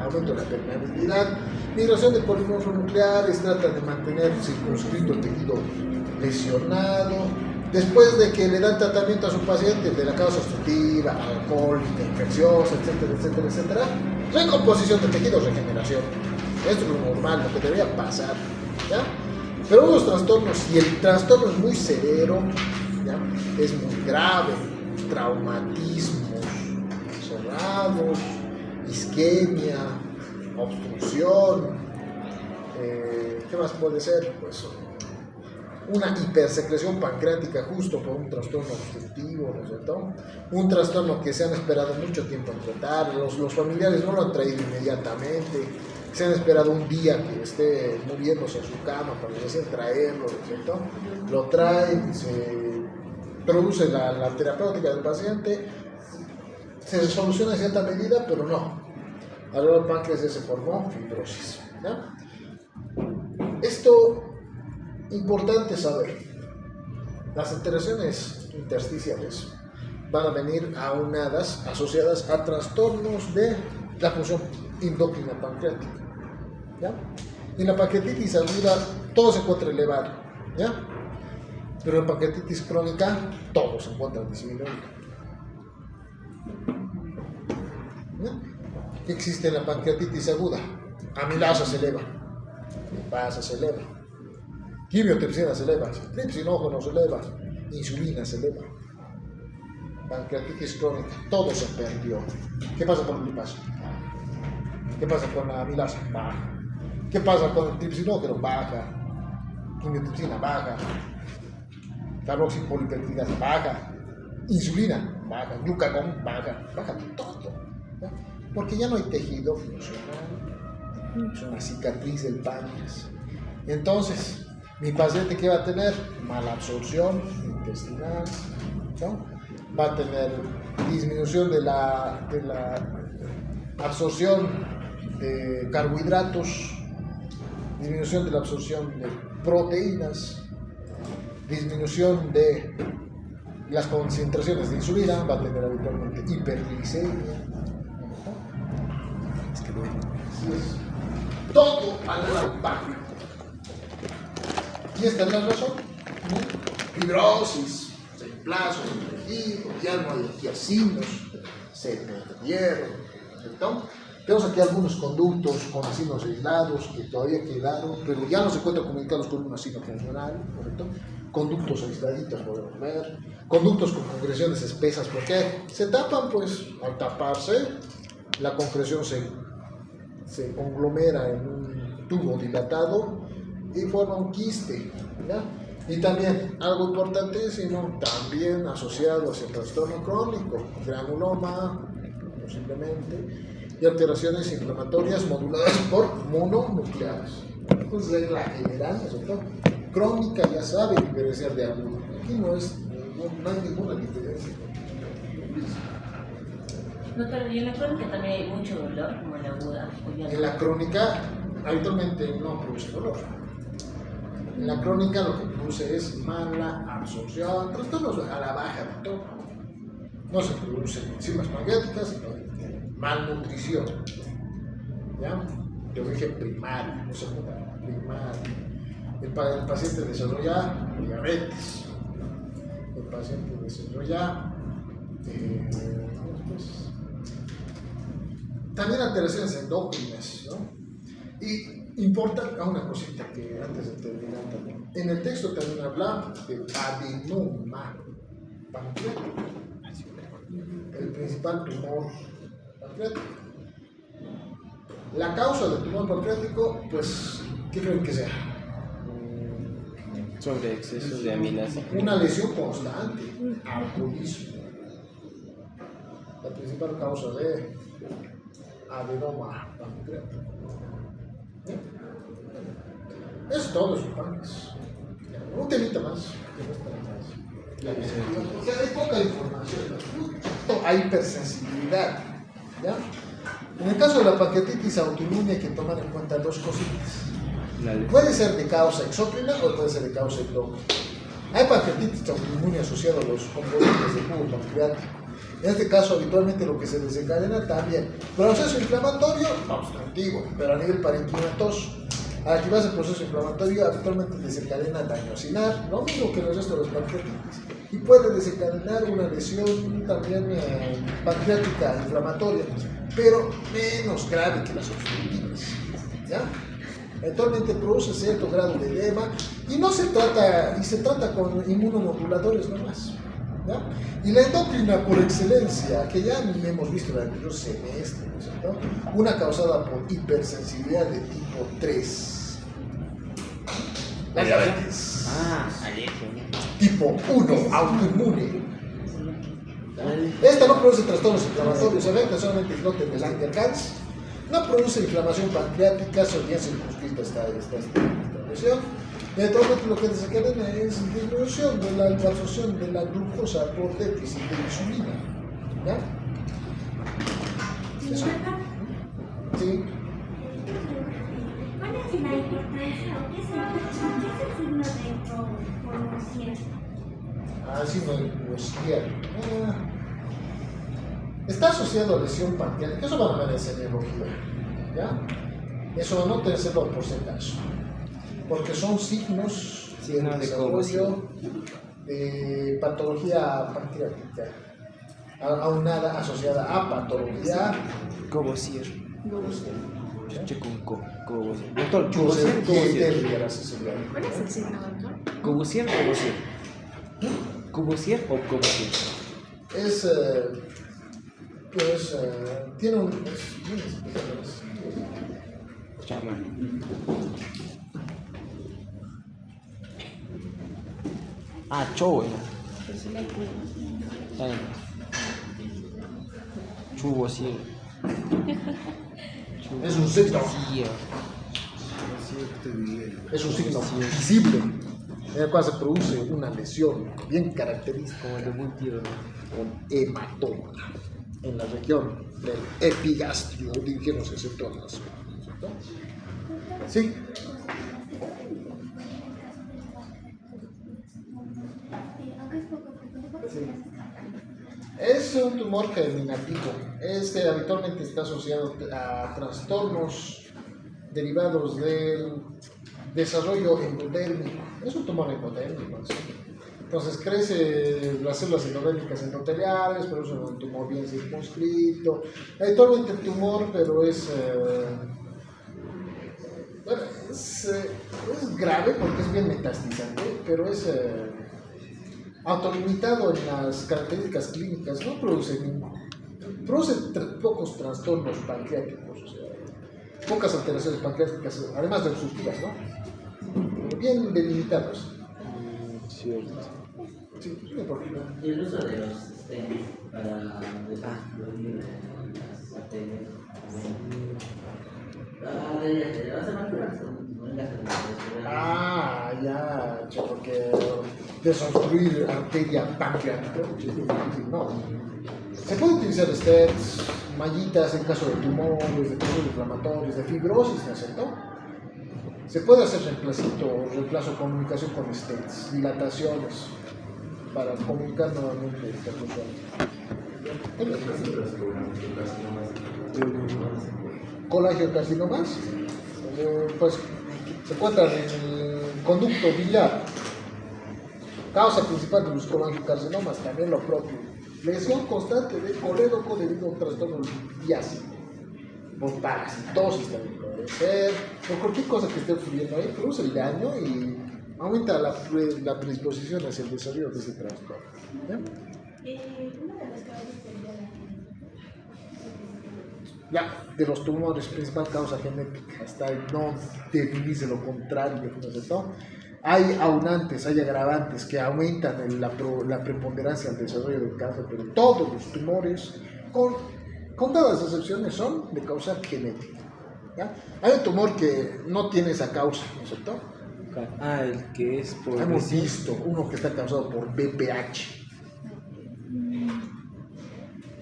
[SPEAKER 1] aumento de la permeabilidad, migración de polimorfos nucleares, trata de mantener circunscrito el tejido lesionado. Después de que le dan tratamiento a su paciente de la causa obstructiva, alcohólica, infecciosa, etcétera, etcétera, etcétera, recomposición de tejido, regeneración. Esto es lo normal, lo que debería pasar. ¿Ya? Pero unos trastornos, si el trastorno es muy severo, ¿ya? Es muy grave, traumatismos cerrados, isquemia, obstrucción, ¿qué más puede ser? Pues una hipersecreción pancreática justo por un trastorno obstructivo, ¿no es cierto? Un trastorno que se han esperado mucho tiempo en tratar, los familiares no lo han traído inmediatamente, se han esperado un día que esté moviéndose en su cama para recién traerlo, ¿no es cierto? Lo traen, se produce la terapéutica del paciente, se soluciona en cierta medida, pero no. Alrededor del páncreas ya se formó fibrosis. ¿Ya? Esto, importante saber, las alteraciones intersticiales van a venir aunadas, asociadas a trastornos de la función endocrina pancreática. ¿Ya? En la pancreatitis aguda todo se encuentra elevado, ¿ya? Pero en pancreatitis crónica todo se encuentra disminuido. ¿Ya? ¿Qué existe en la pancreatitis aguda? Amilasa se eleva, lipasa se eleva, quimiotripsina se eleva, tripsinógeno se eleva, insulina se eleva. Pancreatitis crónica, todo se perdió. ¿Qué pasa con el lipasa? ¿Qué pasa con la amilasa? Baja. ¿Qué pasa con el tripsinógeno? Baja. Quimiotripsina, baja. Carboxipolipeptidasa, baja. Insulina, baja. Glucagón, baja. Baja todo. ¿Ya? Porque ya no hay tejido funcional. Es una cicatriz del páncreas. Entonces, mi paciente, ¿qué va a tener? Mala absorción intestinal, ¿no? Va a tener disminución de la absorción de carbohidratos, disminución de la absorción de proteínas, disminución de las concentraciones de insulina, va a tener habitualmente hiperglicemia. Es que bueno, así es. Todo al bajo. Y esta es la razón. Fibrosis, reemplazo del tejido, ya no hay giacinos, se perdieron, ¿cierto? Tenemos aquí algunos conductos con acinos aislados que todavía quedaron, pero ya no se encuentran comunicados con un acino funcional, ¿correcto? Conductos aisladitos podemos ver, conductos con concreciones espesas, porque se tapan, pues al taparse la concreción se conglomera en un tubo dilatado y forma un quiste, ¿ya? Y también, algo importantísimo, también asociado hacia el trastorno crónico, granuloma, posiblemente, y alteraciones inflamatorias moduladas por mononucleares. Entonces, regla general, ¿cierto? Crónica ya sabe diferenciar de aguda. Aquí no hay ninguna diferencia.
[SPEAKER 3] Doctor, y en la crónica también hay mucho dolor, como en la aguda.
[SPEAKER 1] En la crónica, habitualmente no produce dolor. En la crónica lo que produce es mala absorción, trastornos a la baja de todo. No se producen enzimas pancreáticas, sino malnutrición, ¿ya? De origen primario, no secundario, primario. El paciente desarrolla diabetes, el paciente desarrolla también alteraciones endócrinas, ¿no? Y importa una cosita que antes de terminar también. En el texto también habla de adenoma pancreático, el principal tumor pancreático. La causa del tumor pancreático, pues, ¿qué creen que sea?
[SPEAKER 2] Sobre exceso de amilasa.
[SPEAKER 1] Una lesión constante, alcoholismo. La principal causa de adenoma pancreático. Es todo, supongo. Un temita más. O sea, hay poca información. Hay hipersensibilidad. ¿Ya? En el caso de la pancreatitis autoinmune hay que tomar en cuenta dos cositas. Puede ser de causa exócrina o puede ser de causa endógena. Hay pancreatitis autoinmune asociada a los componentes del cubo pancreático. En este caso, habitualmente lo que se desencadena también proceso inflamatorio obstructivo, pero a nivel parenquimatoso. Al activarse el proceso inflamatorio, habitualmente desencadena daño acinar, lo mismo que el resto de los pancreatitis. Y puede desencadenar una lesión también pancreática inflamatoria, pero menos grave que las obstructivas. ¿Ya? Actualmente produce cierto grado de edema y se trata con inmunomoduladores nomás. ¿Ya? Y la endocrina por excelencia, que ya hemos visto en el anterior semestre, ¿no es cierto? Una causada por hipersensibilidad de tipo 3. La diabetes. Tipo 1, autoinmune. Esta no produce trastornos inflamatorios, afecta solamente el islote de Langerhans. No produce inflamación pancreática, son bien circunscrita esta lesión. Y actualmente lo que desencadena es disminución de la absorción de la glucosa por déficit de insulina. ¿Ya? Eso. Sí.
[SPEAKER 4] ¿Cuál es la importancia o qué es el signo de Courvoisier?
[SPEAKER 1] Signo de Courvoisier. Está asociado a lesión pancreática. Eso van a ver en semiología. ¿Ya? Eso anótenselo por si acaso. Porque son signos de desarrollo de patología pancreática, aunada asociada a patología
[SPEAKER 2] Courvoisier. Chuche con Courvoisier. Doctor,
[SPEAKER 1] Courvoisier.
[SPEAKER 5] ¿Cuál es el signo, doctor?
[SPEAKER 2] Courvoisier o Courvoisier. Courvoisier o Courvoisier.
[SPEAKER 1] Tiene un...
[SPEAKER 2] Cho, Courvoisier.
[SPEAKER 1] Es un signo. Es un signo visible en el cual se produce una lesión bien característica
[SPEAKER 2] Como el de un tiro.
[SPEAKER 1] con hematoma en la región del epigastrio, dirigiéndose hacia todas las zonas, ¿cierto? Sí. Es un tumor germinativo. Habitualmente está asociado a trastornos derivados del desarrollo endodérmico. Es un tumor endodérmico. ¿Sí? Entonces crece las células endodérmicas endoteliales, pero es un tumor bien circunscrito. Habitualmente el tumor, pero es grave porque es bien metastizante, pero es autolimitado en las características clínicas, no produce pocos trastornos pancreáticos, o sea, pocas alteraciones pancreáticas, además de obstructivas, ¿no? Bien delimitados.
[SPEAKER 2] Cierto.
[SPEAKER 1] Sí, no por qué.
[SPEAKER 6] Y el uso de los stents para descubrir las arterias.
[SPEAKER 1] Ya, porque desobstruir arteria pancreática, no. Se puede utilizar stents, mallitas en caso de tumores, de procesos inflamatorios, de fibrosis, ¿no es cierto? Se puede hacer reemplazo de comunicación con stents, dilataciones, para comunicar nuevamente esta colangiocarcinomas, pues se encuentran en el conducto biliar. Causa principal de los colangiocarcinomas, también lo propio. Lesión constante de colédoco debido a un trastorno litiásico. Por parasitosis también puede ser. Por cualquier cosa que esté ocurriendo ahí, produce el daño y aumenta la predisposición hacia el desarrollo de ese trastorno.
[SPEAKER 4] Una de las causas sería
[SPEAKER 1] Ya, de los tumores, principal causa genética, hasta ahí no definirse lo contrario, ¿no es cierto? Hay aunantes, hay agravantes que aumentan la preponderancia al desarrollo del cáncer, pero todos los tumores, con todas las excepciones, son de causa genética. ¿Ya? Hay un tumor que no tiene esa causa, ¿no es cierto?
[SPEAKER 2] Ah, el que es por...
[SPEAKER 1] Hemos visto uno que está causado por BPH,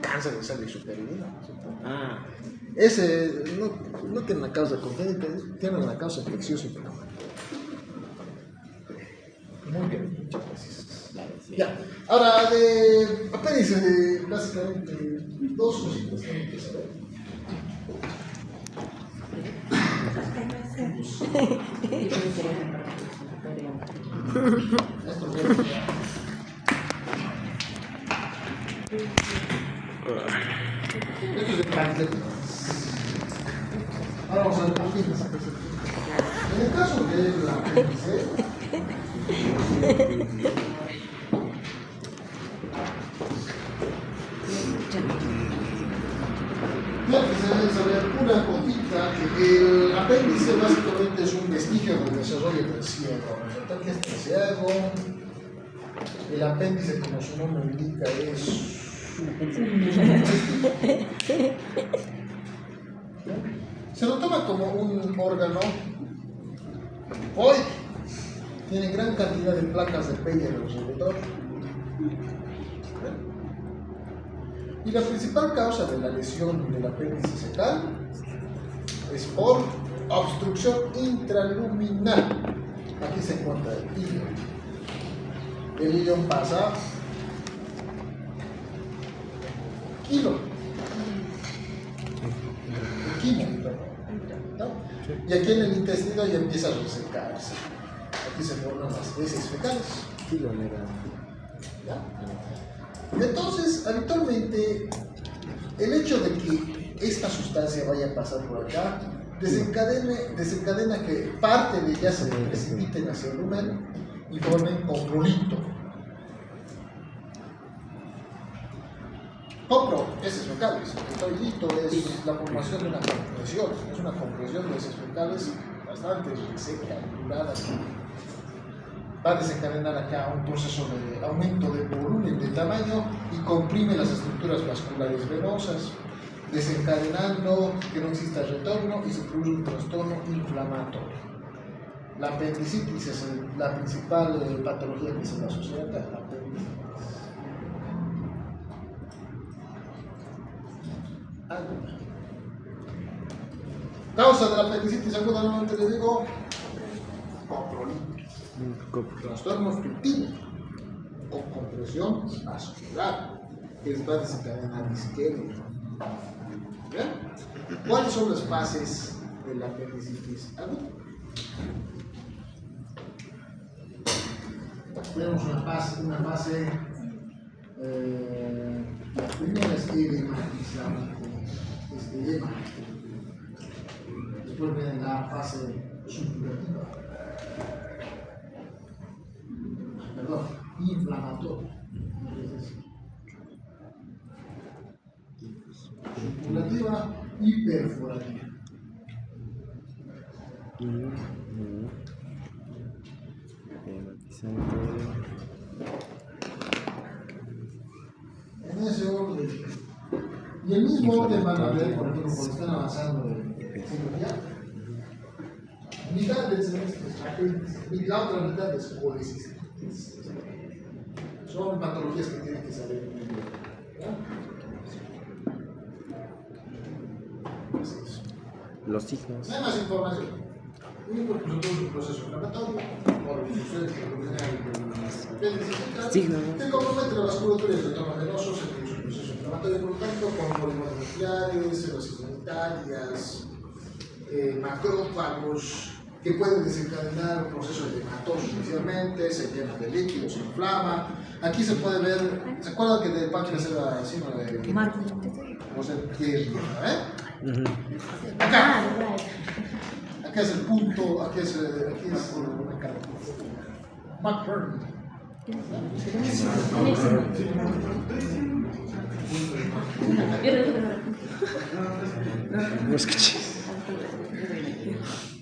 [SPEAKER 1] cáncer de sangre superior, ¿no es cierto?
[SPEAKER 2] Ah,
[SPEAKER 1] Ese no tiene una causa congénita, tiene una causa infecciosa y inflamatoria. Muy bien, muchas gracias.
[SPEAKER 2] claro, sí.
[SPEAKER 1] Ya, ahora de apéndice, básicamente dos cositas que hay que saber. Esto es el panfleto. Ahora vamos a ver por qué. En el caso de la apéndice, ya que se debe saber una cosita, que el apéndice básicamente es un vestigio del desarrollo del ciego. ¿No? Aquí está el ciego. El apéndice, como su nombre indica, es se lo toma como un órgano. Hoy tiene gran cantidad de placas de Peyer alrededor. Y la principal causa de la lesión del apéndice secal es por obstrucción intraluminal. Aquí se encuentra el ilion. El ilion pasa quimo, ¿no? Y aquí en el intestino ya empieza a resecarse. Aquí se forman las heces fecales. ¿Ya? Entonces, habitualmente, el hecho de que esta sustancia vaya a pasar por acá desencadena que parte de ella se precipiten hacia el lumen y formen coprolito. Copro, heces fecales. El toallito es la formación de una compresión. Es una compresión de heces fecales bastante seca, durada. Va a desencadenar acá un proceso de aumento de volumen, de tamaño y comprime las estructuras vasculares venosas, desencadenando que no exista retorno y se produce un trastorno inflamatorio. La apendicitis es la principal patología que se le asocia a la apendicitis. Causa de la apendicitis aguda, nuevamente les digo, coprolitis. Trastorno obstructivo con compresión vascular que les va a desencadenar isquemia. ¿Cuáles son las fases de la apendicitis aguda? Tenemos una fase la primera es edematizante, después viene la fase supurativa, inflamatoria, supurativa y perforativa. En ese orden. Y el mismo orden van a ver, por ejemplo, cuando están avanzando en cirugía. Mitad del semestre es apéndice y la otra mitad es colecistitis. Son patologías que tienen que saber muy bien.
[SPEAKER 2] Los signos.
[SPEAKER 1] No hay más información. Y por supuesto un proceso inflamatorio, por obstrucciones que que compromete la vasculatura y el retorno venoso, se produce un proceso inflamatorio, por lo tanto, con problemas nucleares, células inmunitarias, macrófagos, que pueden desencadenar un proceso edematoso inicialmente, se llena de líquido, se inflama. Aquí se puede ver, ¿se acuerdan que del páncreas era así, no? O sea, acá. Acá es el punto, aquí es una cara. McBurney.
[SPEAKER 2] No escuché.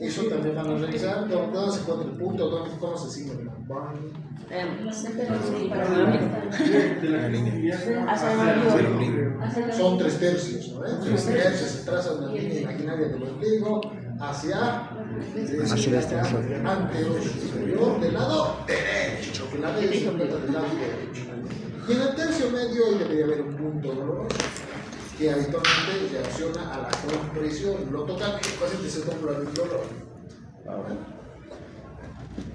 [SPEAKER 1] Eso también van a revisar, dónde se encuentra el punto, cómo se sigue el Van. Son 3 tercios, ¿no? 3 tercios se traza una línea imaginaria del ombligo hacia
[SPEAKER 2] la extensión.
[SPEAKER 1] anterior superior del lado derecho, que la D se encuentra del lado derecho. Y en el tercio medio ahí debería haber un punto doloroso que habitualmente reacciona a la compresión. Lo toca que el paciente se compra el dolor.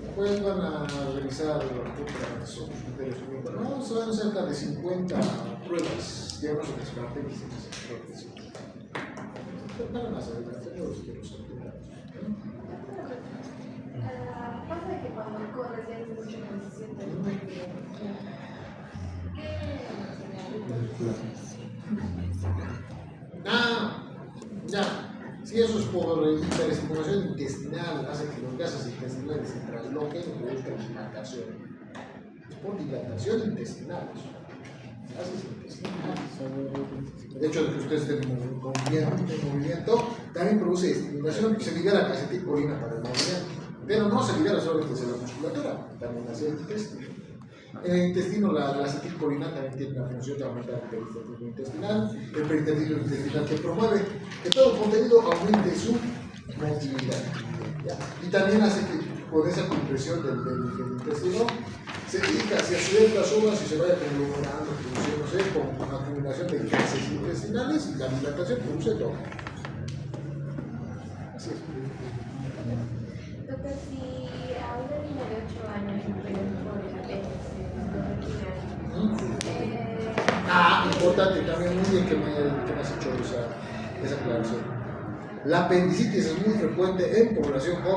[SPEAKER 1] Después van a revisar otras criterios. No, son cerca de 50 pruebas diagnósticas características. Van a saber, yo los quiero saber.
[SPEAKER 5] Pasa que cuando corres y haces mucho que se siente muy bien.
[SPEAKER 1] Ya. Si eso es por hiperestimulación intestinal, hace que los gases intestinales se trasloquen y produzcan dilatación. Es por dilatación intestinal. Gases intestinales. De hecho, de que ustedes estén en movimiento, también produce estimulación y se libera acetilcolina para el movimiento. Pero no se libera solamente hacia la musculatura, también hacia el intestino. En el intestino, la acetilcolina también tiene la función de aumentar el peristaltismo intestinal, que promueve que todo el contenido aumente su motilidad. ¿Ya? Y también hace que con esa compresión del intestino se dirija hacia ciertas zonas y se vaya conglomerando, produciéndose con una acumulación de gases intestinales y la dilatación produce todo. Así es.
[SPEAKER 5] Doctor, si a una niña de 8 años le pregunto por el apéndice,
[SPEAKER 1] Importante también, muy bien que me has hecho esa aclaración. La apendicitis es muy frecuente en población joven.